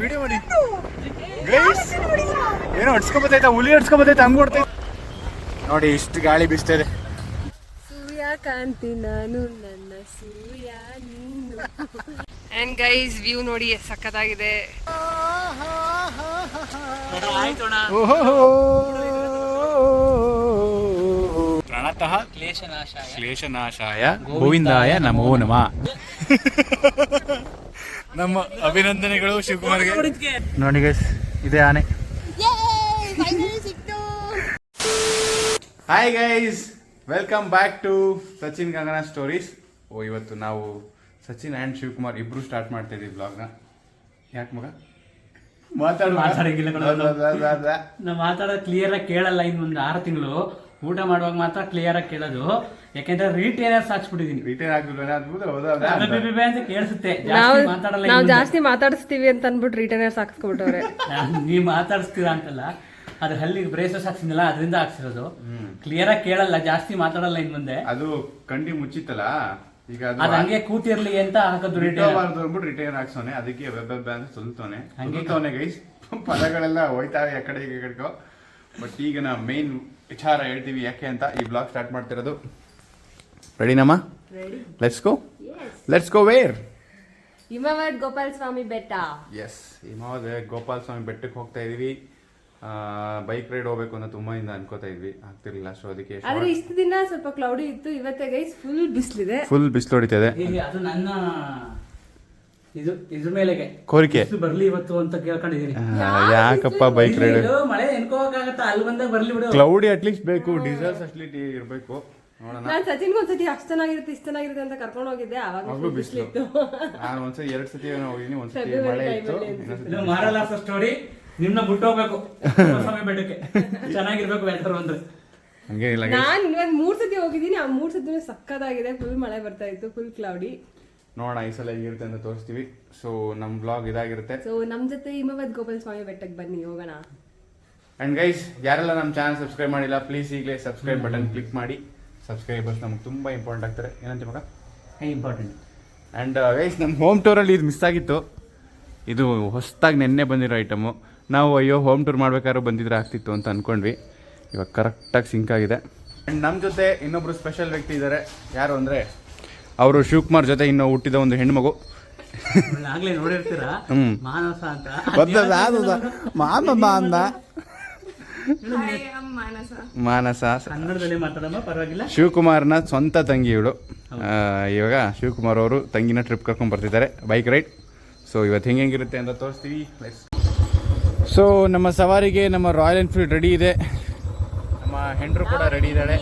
Video ಮಾಡಿ guys. ಏನೋ ಅಡ್ಸ್ಕೊಬತ್ತೈತಾ, ಹುಲಿ ಅಡ್ಸ್ಕೊಬತ್ತೈತೆ, ಹಂಗ್ ಕೊಡ್ತೈತೆ ನೋಡಿ. ಇಷ್ಟು ಗಾಳಿ ಬೀಸ್ತಾ ಇದೆ. ಸೂರ್ಯಕಾಂತಿ ನಾನು, ನನ್ನ ಸೂರ್ಯ ನೀನು. ಅಂಡ್ ಗೈಸ್ ವ್ಯೂ ನೋಡಿ ಸಖತ್ತಾಗಿದೆ. ಪ್ರಣತಃ ಕ್ಲೇಶನಾಶಾಯ ಗೋವಿಂದಾಯ ನಮೋ ನಮಃ. ನಮ್ಮ ಅಭಿನಂದನೆಗಳು ಶಿವಕುಮಾರ್ಗೆ. ನೋಡಿ ಗೈಸ್, ಇದೇ ಆನೆ. Hi guys, welcome back to Sachin Gangana stories. ಇವತ್ತು ನಾವು ಸಚಿನ್ ಆ್ಯಂಡ್ ಶಿವಕುಮಾರ್ ಇಬ್ರು ಸ್ಟಾರ್ಟ್ ಮಾಡ್ತಾ ಇದೀವಿ ಬ್ಲಾಗ್ನ. ಯಾಕೆ ಮಗ ಮಾತಾಡೋದು ಕ್ಲಿಯರ್ ಆಗಿ ಕೇಳಲ್ಲ. ಇನ್ನು ಒಂದು 6 ತಿಂಗಳು ಊಟ ಮಾಡುವಾಗ ಮಾತ್ರ ಕ್ಲಿಯರ್ ಆಗಿ ಕೇಳೋದು. ಯಾಕೆಂದ್ರೆ ರಿಟೇನರ್ಸ್ ಹಾಕ್ಸ್ಬಿಟ್ಟಿದೀನಿ. ರಿಟೇನ್ ಅಂತ ಕೇಳಿಸುತ್ತೆ. ನಾವು ಜಾಸ್ತಿ ಮಾತಾಡಿಸ್ತೀವಿ ಅಂತ ಅನ್ಬಿಟ್ಟು ರಿಟೇನರ್ಸ್ ಹಾಕ್ಸ್ಕೊಬಿಟ್ಟವ್ರೆ. ನೀವ್ ಮಾತಾಡಿಸ್ತೀರಾ ಅಂತಲ್ಲ, ಅದು ಹಲ್ಲಿಗೆ ಬ್ರೇಸಸ್ ಹಾಕ್ಸಿದ್ನಲ್ಲ, ಅದರಿಂದ ಹಾಕ್ಸಿರೋದು. ಕ್ಲಿಯರ್ ಆಗಿ ಕೇಳಲ್ಲ, ಜಾಸ್ತಿ ಮಾತಾಡಲ್ಲ ಇನ್ ಮುಂದೆ. ಅದು ಕಂಡಿ ಮುಚ್ಚಿತ್ತಲ್ಲ, ಈಗ ಅದು ಹಂಗೆ ಕೂತಿರ್ಲಿ ಅಂತ ಹಾಕೋದು. ರಿಟೇನ್ ಹಾಕ್ಸೋನೆ, ಅದಕ್ಕೆ ವೆಬ್ ಅಂತ ಸುಲ್ತೋನೆ ಹಂಗೆ ಗೈಸ್. ಪದಗಳೆಲ್ಲ ಹೋಯ್ತಾವೆ ಆ ಕಡೆ ಈ ಕಡೆಗೋ. ಬಟ್ ಈಗ ನಾ ಮೇನ್ ವಿಚಾರ ಹೇಳ್ತೀವಿ ಯಾಕೆ ಅಂತ ಈ ಬ್ಲಾಗ್ ಸ್ಟಾರ್ಟ್ ಮಾಡ್ತಿರೋದು. ರೆಡಿನಮ್ಮ? Let's go where? Himavad Gopala Swamy Betta. Yes, Himavad Gopala ಸ್ವಾಮಿ ಬೆಟ್ಟಕ್ಕೆ ಹೋಗ್ತಾ ಇದೀವಿ. ಬೈಕ್ ರೈಡ್ ಹೋಗ್ಬೇಕು ಅಂತ ತುಂಬಾ ಇಂದ ಅನ್ಕೋತಾ ಇದ್ವಿ, ಆಗ್ತಿರ್ಲಿಲ್ಲ. ಸೊ ಅದಕ್ಕೆ ಆದ್ರೆ ಇಷ್ಟು ದಿನ ಸ್ವಲ್ಪ ಕ್ಲೌಡಿ ಇತ್ತು. ಇವತ್ತೇ ಗೈಸ್ ಫುಲ್ ಬಿಸಿಲಿದೆ, ಫುಲ್ ಬಿಸಿಲು ಹೊಡಿತಿದೆ. ಅದು ನನ್ನ ಇದ್ರ ಮೇಲೆಗೆ ಕೋರಿಕೆ ಬರ್ಲಿ ಇವತ್ತು ಅಂತ ಕೇಳ್ಕೊಂಡಿದೀನಿ. ಯಾಕಪ್ಪ ಬೈಕ್ ರೈಡ್? ಮಳೆ ಎನ್ಕೋಕಾಗತ್ತ, ಅಲ್ಲಿ ಬಂದಾಗ ಬರ್ಲಿ ಬಿಡು. ಕ್ಲೌಡಿ ಅಟ್ಲೀಸ್ಟ್ ಬೇಕು, ಡೀಸೆಲ್ ಫೆಸಿಲಿಟಿ ಇರಬೇಕು. ನಾನು ಸಚಿನ್ಗೆ ಒಂದ್ಸತಿ ಅಷ್ಟು ಚೆನ್ನಾಗಿರುತ್ತೆ ಇಷ್ಟು ಚೆನ್ನಾಗಿರುತ್ತೆ ಅಂತ ಕರ್ಕೊಂಡು ಹೋಗಿದ್ದೆ. ಅವಾಗ ಬಿಸಿಲಿತ್ತು. ನಾನು ಒಂದ್ಸತಿ 2 ಸತಿ ಹೋಗಿದ್ದೀನಿ. ಒಂದ್ಸತಿ ಮಳೆ ಇತ್ತು. ಮಾರಲ್ಲ ಸ್ಟೋರಿ, ನಿಮ್ನ ಬಿಟ್ಟು ಹೋಗ್ಬೇಕು ಸ್ವಾಮಿ ಬೆಟ್ಟಕ್ಕೆ. ಚೆನ್ನಾಗಿರ್ಬೇಕು ವೆದರ್ ಅಂದ್ರೆ. ಹಂಗೇನಿಲ್ಲ. ನಾನು ಇನ್ನೊಂದು 3 ಸತಿ ಹೋಗಿದ್ದೀನಿ. ಆ 3 ಸತಿ ಸಕ್ಕತ್ತಾಗಿದೆ. ಫುಲ್ ಮಳೆ ಬರ್ತಾ ಇತ್ತು, ಫುಲ್ ಕ್ಲೌಡಿ. ನೋಡೋಣ ಈ ಸಲ ಹೇಗಿರುತ್ತೆ ಅಂತ ತೋರಿಸ್ತೀವಿ. ಸೊ ನಮ್ ಬ್ಲಾಗ್ ಇದಾಗಿರುತ್ತೆ. ಸೊ ನಮ್ ಜೊತೆ ಹಿಮವದ್ ಗೋಪಾಲ ಸ್ವಾಮಿ ಬೆಟ್ಟಕ್ಕೆ ಬನ್ನಿ, ಹೋಗೋಣ. ಅಂಡ್ ಗೈಸ್, ಯಾರೆಲ್ಲ ನಮ್ಮ ಚಾನಲ್ ಸಬ್ಸ್ಕ್ರೈಬ್ ಮಾಡಿಲ್ಲ, ಪ್ಲೀಸ್ ಈಗಲೇ ಸಬ್ಸ್ಕ್ರೈಬ್ ಬಟನ್ ಕ್ಲಿಕ್ ಮಾಡಿ. ಸಬ್ಸ್ಕ್ರೈಬರ್ಸ್ ನಮ್ಗೆ ತುಂಬಾ ಇಂಪಾರ್ಟೆಂಟ್ ಆಗ್ತಾರೆ. ಏನಂತ ಮಗ? ಇಂಪಾರ್ಟೆಂಟ್. ಅಂಡ್ ಗೈಸ್, ನಮ್ಮ ಹೋಮ್ ಟೂರಲ್ಲಿ ಇದು ಮಿಸ್ ಆಗಿತ್ತು. ಇದು ಹೊಸದಾಗಿ ನೆನ್ನೆ ಬಂದಿರೋ ಐಟಮು. ನಾವು ಅಯ್ಯೋ ಹೋಮ್ ಟೂರ್ ಮಾಡ್ಬೇಕಾದ್ರೂ ಬಂದಿದ್ರೆ ಆಗ್ತಿತ್ತು ಅಂತ ಅನ್ಕೊಂಡ್ವಿ. ಇವಾಗ ಕರೆಕ್ಟಾಗಿ ಸಿಂಕ್ ಆಗಿದೆ. ಆ್ಯಂಡ್ ನಮ್ಮ ಜೊತೆ ಇನ್ನೊಬ್ರು ಸ್ಪೆಷಲ್ ವ್ಯಕ್ತಿ ಇದ್ದಾರೆ. ಯಾರು ಅಂದರೆ ಅವರು ಶಿವಕುಮಾರ್ ಜೊತೆ ಇನ್ನೂ ಹುಟ್ಟಿದ ಒಂದು ಹೆಣ್ಮಗು. ಆಗ್ಲೇ ನೋಡಿರ್ತೀರಾ, ಮಾನಸ ಅಂತ. ಮಾನಸ ಕನ್ನಡದಲ್ಲಿ ಮಾತಾಡಮ್ಮ, ಪರವಾಗಿಲ್ಲ. ಶಿವಕುಮಾರ್ನ ಸ್ವಂತ ತಂಗಿ ಇವಳು. ಇವಾಗ ಶಿವಕುಮಾರ್ ಅವರು ತಂಗಿನ ಟ್ರಿಪ್ ಕರ್ಕೊಂಡು ಬರ್ತಿದ್ದಾರೆ, ಬೈಕ್ ರೈಡ್. ಸೊ ಇವತ್ತು ಹೆಂಗಿರುತ್ತೆ ಅಂತ ತೋರಿಸ್ತೀವಿ. ಸೊ ನಮ್ಮ ಸವಾರಿಗೆ ನಮ್ಮ ರಾಯಲ್ ಎನ್ಫೀಲ್ಡ್ ರೆಡಿ ಇದೆ. ನಮ್ಮ ಹೆಂಡರು ಕೂಡ ರೆಡಿ ಇದ್ದಾಳೆ.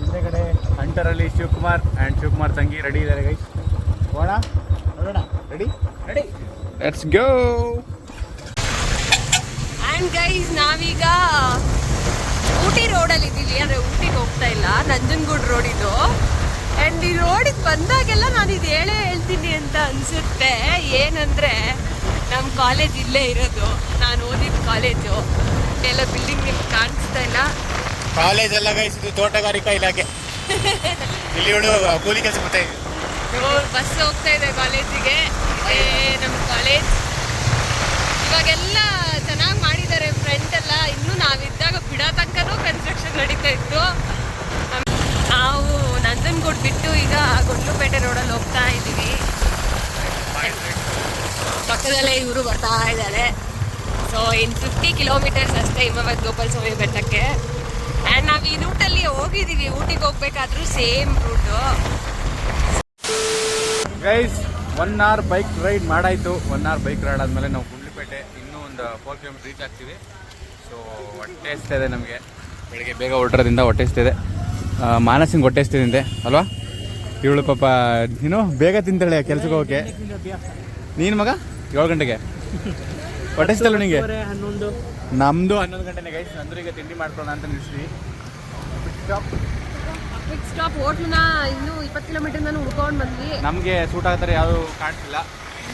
ಹಿಂದೆಗಡೆ ಹಂಟರಲ್ಲಿ ಶಿವಕುಮಾರ್ ಆ್ಯಂಡ್ ಶಿವಕುಮಾರ್ ತಂಗಿ ರೆಡಿ ಇದ್ದಾರೆ. ಗೈಸ್ ಹೋಗೋಣ, ನೋಡೋಣ. Ready? Let's go. And guys, ನಾವೀಗ ಊಟಿ ರೋಡಲ್ಲಿ ಇದ್ದೀವಿ. ಅಂದರೆ ಊಟಿಗೆ ಹೋಗ್ತಾ ಇಲ್ಲ, ನಂಜನಗೂಡು ರೋಡ್ ಇದು. ಆ್ಯಂಡ್ ಈ ರೋಡಿಗೆ ಬಂದಾಗೆಲ್ಲ ನಾನು ಇದು ಹೇಳ್ತೀನಿ ಅಂತ ಅನಿಸುತ್ತೆ. ಏನಂದರೆ ನಮ್ಮ ಕಾಲೇಜ್ ಇಲ್ಲೇ ಇರೋದು, ನಾನು ಓದಿದ ಕಾಲೇಜು. ಎಲ್ಲ ಬಿಲ್ಡಿಂಗ್ ನಿಮ್ಗೆ ಕಾಣಿಸ್ತಾ ಇಲ್ಲ. ಕಾಲೇಜ್ ಎಲ್ಲ ಗೈಸ್, ಇದು ತೋಟಗಾರಿಕಾ ಇಲಾಖೆ. ಇಲ್ಲಿ ಕೂಲಿ ಕೆಲಸ ಬರ್ತಾ ಇದೆ. ಬಸ್ ಹೋಗ್ತಾ ಇದೆ ಕಾಲೇಜಿಗೆ. ನಮ್ಮ ಕಾಲೇಜ್ ಇವಾಗೆಲ್ಲ ಚೆನ್ನಾಗಿ ಮಾಡಿದ್ದಾರೆ. ಫ್ರಂಟ್ ಎಲ್ಲ ಇನ್ನೂ ನಾವಿದ್ದಾಗ ಬಿಡೋ ತನಕನೂ ಕನ್ಸ್ಟ್ರಕ್ಷನ್ ನಡೀತಾ ಇತ್ತು. ನಾವು ನಂಜನಗೂಡು ಬಿಟ್ಟು ಈಗ ಗುಂಡ್ಲುಪೇಟೆ ರೋಡಲ್ಲಿ ಹೋಗ್ತಾ ಇದ್ದೀವಿ. ಪಕ್ಕದಲ್ಲೇ ಇವರು ಬರ್ತಾ ಇದ್ದಾರೆ. ಸೊ ಇನ್ನು 50 ಕಿಲೋಮೀಟರ್ಸ್ ಅಷ್ಟೇ ಹಿಮವದ್ ಗೋಪಾಲ ಸ್ವಾಮಿ ಬೆಟ್ಟಕ್ಕೆ. ಆ್ಯಂಡ್ ನಾವು ಈ ರೂಟಲ್ಲಿ ಹೋಗಿದ್ದೀವಿ, ಊಟಿಗೆ ಹೋಗ್ಬೇಕಾದ್ರೂ same route. Guys, 1 hour bike ride ಮಾಡಾಯಿತು. 1 hour ಬೈಕ್ ರೈಡ್ ಆದಮೇಲೆ ನಾವು ಗುಂಡ್ಲುಪೇಟೆ ಇನ್ನೂ ಒಂದು 4 ಕಿಲೋಮೀಟರ್ ರೀಚ್ ಆಗ್ತೀವಿ. ಸೊ ಹೊಟ್ಟೆ ಇದೆ ನಮಗೆ. ಬೆಳಗ್ಗೆ ಬೇಗ ಹೊರಟೋದ್ರಿಂದ ಹೊಟ್ಟೆ ಇದೆ. ಮಾನಸಿಂಗ್ ಹೊಟ್ಟೆ ತಿಂದೆ ಅಲ್ವಾ? ಇವಳು ಪಾಪ ನೀನು ಬೇಗ ತಿಂತಾಳೆ ಕೆಲ್ಸಕ್ಕೆ ಹೋಗೋಕ್ಕೆ. ನೀನು ಮಗ 7 ಗಂಟೆಗೆ ಹೊಟ್ಟೆ ಇಷ್ಟಲ್ಲ ನಿನಗೆ? ನಮ್ಮದು 11 ಗಂಟೆನೇ ಗೈಸ್. ಅಂದ್ರೆ ಈಗ ತಿಂಡಿ ಮಾಡ್ಕೊಳ್ಳೋಣ ಅಂತ ನಿಲ್ಸ್ತೀವಿ. ಕ್ವಿಕ್ ಸ್ಟಾಪ್ ಹೋಟ್ಲನ್ನ ಇನ್ನೂ 20 ಕಿಲೋಮೀಟರ್ ನಾನು ಹುಡ್ಕೊಂಡು ಬಂದ್ವಿ. ನಮಗೆ ಸೂಟ್ ಆಗ್ತಾರೆ ಯಾವುದು ಕಾಣಿಸಿಲ್ಲ.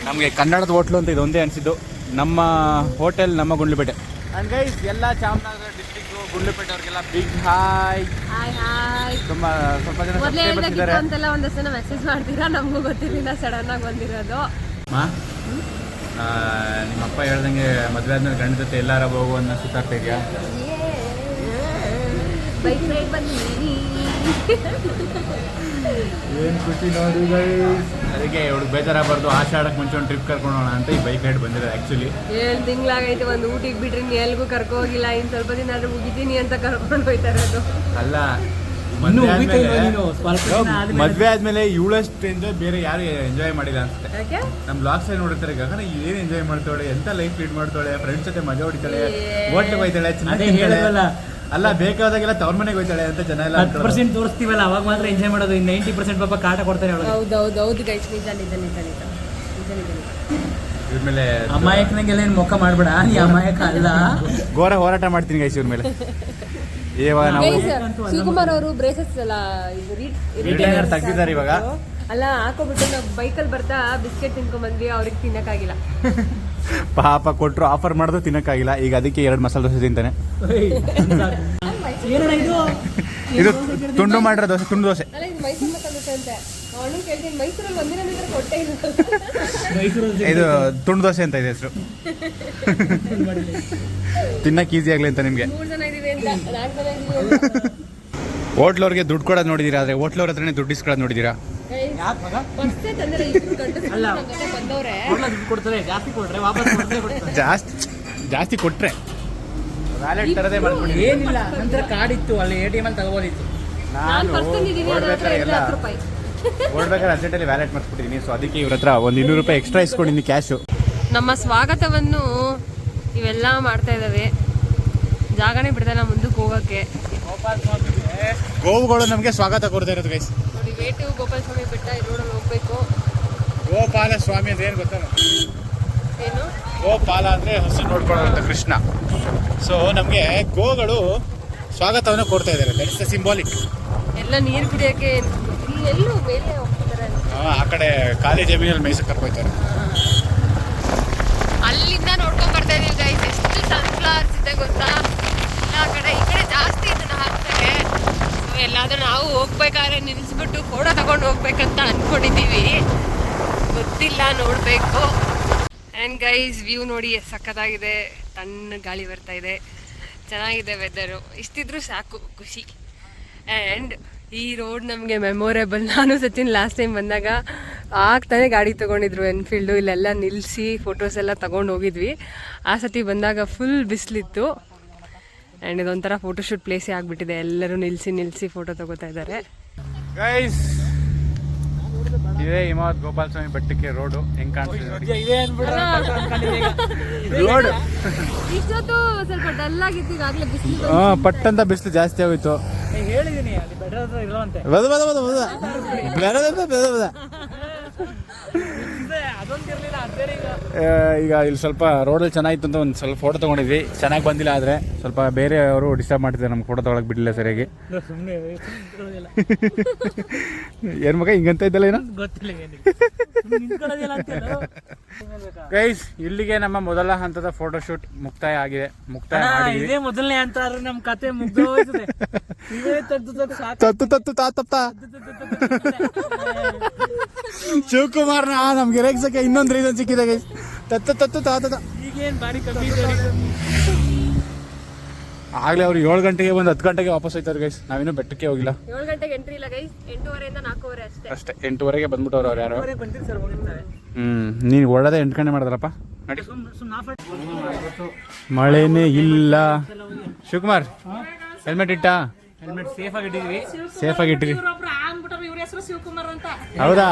ನಮಗೆ ಕನ್ನಡದ ಹೋಟ್ಲು ಅಂತ ಇದೊಂದೇ ಅನಿಸಿದ್ದು. ನಮ್ಮ ಹೋಟೆಲ್ ನಮ್ಮ ಗುಂಡ್ಲುಪೇಟೆ. ಆ್ಯಂಡ್ ಗೈಸ್, ಎಲ್ಲ ಚಾಮರಾಜನಗರ ಡಿಸ್ಟ್ರಿಕ್ಟು ಗುಂಡ್ಲುಪೇಟೆ ಅವ್ರಿಗೆಲ್ಲ ಬಿಗ್ ಹಾಯ್. ತುಂಬ ಸ್ವಲ್ಪ ಜನ ಸಬ್ಸ್ಕ್ರೈಬರ್ಸ್ ಇದ್ದಾರೆ ಅಂತೆಲ್ಲ ಒಂದಷ್ಟು ಜನ ಮೆಸೇಜ್ ಮಾಡ್ತೀರಾ. ನಮಗೂ ಗೊತ್ತಿರಲಿಲ್ಲ, ಸಡನ್ ಆಗಿ ಬಂದಿರೋದು. ನಿಮ್ಮಪ್ಪ ಹೇಳ್ದಂಗೆ ಮದುವೆ ಆದ್ಮೇಲೆ ಗಂಡ ಜೊತೆ ಎಲ್ಲಾರ ಹೋಗು ಅನ್ನೋ ಸುತ್ತಾಡ್ತಾ ಇದೆಯಾ? ಬೈಕ್ ರೈಡ್ ಬಂದಿದ್ದೀನಿ. ಏನು ಖುಷಿ ನೋಡಿ ಗೈಸ್. ಅದಕ್ಕೆ ಇವಳು ಬೇಜಾರಾಗಬಾರ್ದು, ಆಷಾಢಕ್ಕೆ ಮುಂಚೆ ಒಂದು ಟ್ರಿಪ್ ಕರ್ಕೊಂಡೋಣ ಅಂತ ಈ ಬೈಕ್ ರೈಡ್ ಬಂದಿರೋದು. ಆ್ಯಕ್ಚುಲಿ 7 ತಿಂಗಳಾಗೈತೆ, ಒಂದು ಊಟಿಗೆ ಬಿಟ್ರಿ ನೀ ಎಲ್ಗೂ ಕರ್ಕೊ ಹೋಗಿಲ್ಲ. ಇನ್ನು ಸ್ವಲ್ಪ ದಿನ ಆದ್ರೂ ಮುಗಿತೀನಿ ಅಂತ ಕರ್ಕೊಂಡು ಹೋಯ್ತಾ ಇರೋದು. ಅಲ್ಲ, ಮದುವೆ ಆದ್ಮೇಲೆ ಇವಳಷ್ಟು ಎಂಜಾಯ್ ಬೇರೆ ಯಾರು ಎಂಜಾಯ್ ಮಾಡಿಲ್ಲ ಅನ್ಸುತ್ತೆ. ಯಾಕೆ ನಮ್ಮ ಬ್ಲಾಗ್ಸ್ ನೋಡಿರ್ತಾರೆ, ಗಗನ ಏನು ಎಂಜಾಯ್ ಮಾಡ್ತಾಳೆ, ಎಂತ ಲೈಫ್ ಲೀಡ್ ಮಾಡ್ತಾಳೆ, ಫ್ರೆಂಡ್ಸ್ ಜೊತೆ ಮಜಾ ಹೊಡಿತಾಳೆ, ಹೋಟ್ಲಿಗೆ ಹೋಯ್ತಾಳೆ, ಅಲ್ಲ ಬೇಕಾದಾಗೆಲ್ಲ ತವ್ರ ಮನೆಗೆ ಹೋಯ್ತಾಳೆ ಅಂತ ಜನ ಎಲ್ಲ 10% ತೋರಿಸ್ತೀವಲ್ಲ ಅವಾಗ ಮಾತ್ರ ಎಂಜಾಯ್ ಮಾಡೋದು. 90% ಪಾಪ ಕಾಟ ಕೊಡ್ತಾರೆ ಅವಳು. ಹೌದೌದು ಗೈಸ್, ನಿಜ ನಿಜ ನಿಜ ನಿಜ ನಿಜ ನಿಜ. ಇವ್ರ ಮೇಲೆ ಅಮಾಯಕನಿಗೆಲ್ಲ ಏನು ಮೊಕ್ಕ ಮಾಡ್ಬೇಡ, ನೀ ಅಮಾಯಕ ಅಲ್ಲ. ಘೋರ ಹೋರಾಟ ಮಾಡ್ತೀನಿ ಗೈಸ್ ಇವ್ರ ಮೇಲೆ. ಇವಾಗ ನಾವು ಶಿವಕುಮಾರ್ ಅವರು ಬ್ರೇಸಸ್ ಎಲ್ಲ ರಿಟೈನರ್ ತೆಗ್ದಿದ್ದಾರೆ ಇವಾಗ. ಅಲ್ಲ ಹಾಕೋಬಿಟ್ಟು ನಾವು ಬೈಕಲ್ಲಿ ಬರ್ತಾ ಬಿಸ್ಕೆಟ್ ತಿನ್ಕೊಂಡ್ ಬಂದ್ವಿ, ಅವ್ರಿಗೆ ತಿನ್ನಕ್ಕಾಗಿಲ್ಲ. ಪಾಪ ಕೊಟ್ಟರು, ಆಫರ್ ಮಾಡಿದ್ರು ತಿನ್ನಕ್ಕಾಗಿಲ್ಲ. ಈಗ ಅದಕ್ಕೆ 2 ಮಸಾಲೆ ದೋಸೆ ತಿಂತಾನೆ. ಇದು ತುಂಡು ಮಾಡಿರೋ ದೋಸೆ, ತುಂಡು ದೋಸೆ. ಅಲ್ಲ ಇದು ಮೈಸೂರು ಮಸಾಲೆ ದೋಸೆ ಅಂತೆ. ಅವನು ಕೇಳ್ತೀನಿ, ಮೈಸೂರಲ್ಲಿ ಒಂದಿನ ನಿಂತ್ರೆ ಕೊಟ್ಟೆ ಇಲ್ಲ. ಇದು ತುಂಡು ದೋಸೆ ಅಂತ ಇದೆ ಹೆಸರು. ತಿನ್ನಕ್ಕೆ ಈಸಿ ಆಗಲಿ ಅಂತ ನಿಮಗೆ. 3 ಜನ ಇದೀವಿ ಅಂತ, 4 ಜನ ಇದೀವಿ. ಹೋಟ್ಲವ್ರಿಗೆ ದುಡ್ಡು ಕೊಡೋದು ನೋಡಿದ್ದೀರಾ, ಆದರೆ ಹೋಟ್ಲವ್ರ ಹತ್ರನೇ ದುಡ್ಡು ಇಸ್ಕೊಳ್ಳೋದು ನೋಡಿದ್ದೀರಾ? ಫಸ್ಟೇ ತಂದಿರೋ ಇಬ್ರು ಗಂಡಸ್ರು ನಮ್ಮ ಜೊತೆ ಬಂದವ್ರೆ. ದುಡ್ಡು ಕೊಡ್ತಾರೆ, ಜಾಸ್ತಿ ಕೊಟ್ರೆ ವಾಪಸ್ ಕೊಡ್ತಾರೆ. ಜಾಸ್ತಿ ಕೊಟ್ರೆ ವ್ಯಾಲೆಟ್ ತರದೇ ಮಾಡ್ಬಿಡಿ. ಏನಿಲ್ಲ, ನಂತರ ಕಾರ್ಡ್ ಇತ್ತು ಅಲ್ಲಿ, ATM ಅಲ್ಲಿ ತಗೋಬೋದಿತ್ತು. ನಾನು ಫಸ್ಟ್ ತಂದಿದ್ದೀನಿ, ಅದ್ರ ಹತ್ರ ಇರಲಿಲ್ಲ 10 ರೂಪಾಯಿ. ಓಡ್ಬೇಕಾದ್ರೆ ಅರ್ಜೆಂಟಲ್ಲಿ ವ್ಯಾಲೆಟ್ ಮಾಡಿಸ್ಬಿಟ್ಟಿದ್ದೀನಿ. ಸೊ ಅದಕ್ಕೆ ಇವ್ರ ಹತ್ರ ಒಂದು 200 ರೂಪಾಯಿ ಎಕ್ಸ್ಟ್ರಾ ಇಸ್ಕೊಂಡಿದ್ದೀನಿ ಕ್ಯಾಶು. ನಮ್ಮ ಸ್ವಾಗತವನ್ನು ಇವೆಲ್ಲ ಮಾಡ್ತಾ ಇದ್ದಾವೆ, ಜಾಗನೇ ಬಿಡ್ತಾಯಿಲ್ಲ ಮುಂದಕ್ಕೆ ಹೋಗೋಕ್ಕೆ. ಗೋವುಗಳು ನಮಗೆ ಸ್ವಾಗತ ಕೊಡ್ತಾ ಇರೋದು ಗೈಸ್. ನೋಡಿ, ವೇಟು ಗೋಪಾಲ ಸ್ವಾಮಿ ಬೆಟ್ಟ, ಈ ರೋಡಲ್ಲಿ ಹೋಗ್ಬೇಕು. ಗೋಪಾಲ ಸ್ವಾಮಿ ಅಂದ್ರೆ ಏನು ಗೊತ್ತಾ? ಏನು ಗೋಪಾಲ ಅಂದರೆ ಹಸು ನೋಡ್ಕೊಳ್ಳೋಂಥ ಕೃಷ್ಣ. ಸೊ ನಮಗೆ ಗೋಗಳು ಸ್ವಾಗತವನ್ನು ಕೊಡ್ತಾ ಇದ್ದಾರೆ. That's the symbolic. ಎಲ್ಲ ನೀರು ಕುಡಿಯೋಕ್ಕೆ ಎಲ್ಲೂ ಮೇಲೆ ಹೋಗ್ತಿದ್ದಾರೆ. ಆ ಕಡೆ ಖಾಲಿ ಜಮೀನಲ್ಲಿ ಮೇಯ್ಸಕ್ಕೆ ಕರ್ಕೊಯ್ತಾರೆ. ಅಲ್ಲಿಂದ ನೋಡ್ಕೊಂಡ್ ಬರ್ತಾ ಇದೀವಿ ಗೈಸ್, ಎಷ್ಟು ಸನ್ಫ್ಲವರ್ಸ್ ಇದೆ ಗೊತ್ತಾ. ಆ ಕಡೆ ಈ ಕಡೆ ಜಾಸ್ತಿ ಇದನ್ನ ಹಾಕ್ತಾರೆ. ಎಲ್ಲಾದ್ರೂ ನಾವು ಹೋಗ್ಬೇಕಾದ್ರೆ ನಿಲ್ಲಿಸ್ಬಿಟ್ಟು ಫೋಟೋ ತಗೊಂಡು ಹೋಗ್ಬೇಕಂತ ಅನ್ಕೊಂಡಿದ್ದೀವಿ, ಗೊತ್ತಿಲ್ಲ, ನೋಡಬೇಕು. ಆ್ಯಂಡ್ ಗೈಸ್, ವ್ಯೂ ನೋಡಿ ಎಷ್ಟು ಸಖತ್ತಾಗಿದೆ, ತಣ್ಣ ಗಾಳಿ ಬರ್ತಾ ಇದೆ, ಚೆನ್ನಾಗಿದೆ ವೆದರು. ಇಷ್ಟಿದ್ರೂ ಸಾಕು, ಖುಷಿ. ಆ್ಯಂಡ್ ಈ ರೋಡ್ ನಮಗೆ ಮೆಮೊರೇಬಲ್. ನಾನು ಸಚಿನ್ ಲಾಸ್ಟ್ ಟೈಮ್ ಬಂದಾಗ ಆಗ್ತಾನೆ ಗಾಡಿ ತೊಗೊಂಡಿದ್ರು ಎನ್ಫೀಲ್ಡು, ಇಲ್ಲೆಲ್ಲ ನಿಲ್ಲಿಸಿ ಫೋಟೋಸ್ ಎಲ್ಲ ತೊಗೊಂಡು ಹೋಗಿದ್ವಿ. ಆ ಸತಿ ಬಂದಾಗ ಫುಲ್ ಬಿಸಿಲಿತ್ತು. ಆ್ಯಂಡ್ ಇದೊಂಥರ ಫೋಟೋಶೂಟ್ ಪ್ಲೇಸೇ ಆಗಿಬಿಟ್ಟಿದೆ, ಎಲ್ಲರೂ ನಿಲ್ಲಿಸಿ ಫೋಟೋ ತಗೋತಾ ಇದ್ದಾರೆ. ಗೈಸ್, ಇದೇ ಹಿಮಾವತ್ ಗೋಪಾಲ ಸ್ವಾಮಿ ಬೆಟ್ಟಕ್ಕೆ ರೋಡು. ಹೆಂಗ್ ಕಾಣಿಸ್ತಿದೆ ನೋಡಿ ರೋಡ್. ಇಷ್ಟೊತ್ತು ಸ್ವಲ್ಪ ಡಲ್ ಆಗಿತ್ತು, ಈಗಾಗಲೇ ಬಿಸಿಲು. ಪಟ್ಟಂತ ಬಿಸಿಲು ಜಾಸ್ತಿ ಆಗೋಯ್ತು. ಹೇಳಿದೀನಿ ಅಲ್ಲಿ ಬೆಟರ್ ಹತ್ರ ಇರುವಂತೆ. ಈಗ ಇಲ್ಲಿ ಸ್ವಲ್ಪ ರೋಡಲ್ಲಿ ಚೆನ್ನಾಗಿತ್ತು ಅಂತ ಒಂದು ಸ್ವಲ್ಪ ಫೋಟೋ ತೊಗೊಂಡಿದ್ವಿ, ಚೆನ್ನಾಗಿ ಬಂದಿಲ್ಲ. ಆದರೆ ಸ್ವಲ್ಪ ಬೇರೆಯವರು ಡಿಸ್ಟರ್ಬ್ ಮಾಡ್ತಿದ್ದಾರೆ, ನಮ್ಗೆ ಫೋಟೋ ತೊಗೊಳಕ್ಕೆ ಬಿಡಲಿಲ್ಲ ಸರಿಯಾಗಿ. ಏನು ಮಗ ಹಿಂಗಂತ ಇದ್ದಲ್ಲ ಏನೋ ಗೊತ್ತಿಲ್ಲ. ಗೈಸ್, ಇಲ್ಲಿಗೆ ನಮ್ಮ ಮೊದಲ ಹಂತದ ಫೋಟೋಶೂಟ್ ಮುಕ್ತಾಯ ಆಗಿದೆ. ಇದೇ ಮೊದಲನೇ ಅಂತ ನಮ್ಮ ಕತೆ ಮುಗ್ದೋಯ್ತದೆ. ಶಿವಕುಮಾರ್ನ ನಮ್ಗೆ ರೇಗ್ಸಕ್ಕೆ ಇನ್ನೊಂದು ರೀಸನ್ ಸಿಕ್ಕಿದೆ ಗೈಸ್. ಈಗೇನ್ ಬಾರಿ ಕಮ್ಮಿ. ಆಗ್ಲೇ ಅವ್ರು 7 ಗಂಟೆಗೆ ಬಂದು 10 ಗಂಟೆಗೆ ವಾಪಸ್ ಹೋಯ್ತಾರೆ ಗೈಸ್. ನಾವಿನ್ನೂ ಬೆಟ್ಟಕ್ಕೆ ಹೋಗಿಲ್ಲ. 7 ಗಂಟೆಗೆ ಎಂಟ್ರಿ ಇಲ್ಲ ಗೈಸ್, 8:30 4:00 ಅಷ್ಟೇ. 8:30 ಬಂದ್ಬಿಟ್ಟವ್ರು ಅವ್ರು ಯಾರು. ನೀನು ಒಳ್ಳೇದೇ 8 ಗಂಟೆ ಮಾಡಿದ್ರಪ್ಪ. ನಡಿ. ಮಳೆನೇ ಇಲ್ಲ. ಶಿವಕುಮಾರ್ ಹೆಲ್ಮೆಟ್ ಇಟ್ಟಾ? ಹೆಲ್ಮೆಟ್ ಸೇಫ್ ಆಗಿ ಇಟ್ಟಿದ್ವಿ. ಸೇಫ್ ಆಗಿ ಇಟ್ಟಿರಿ. ಹೌದಾ?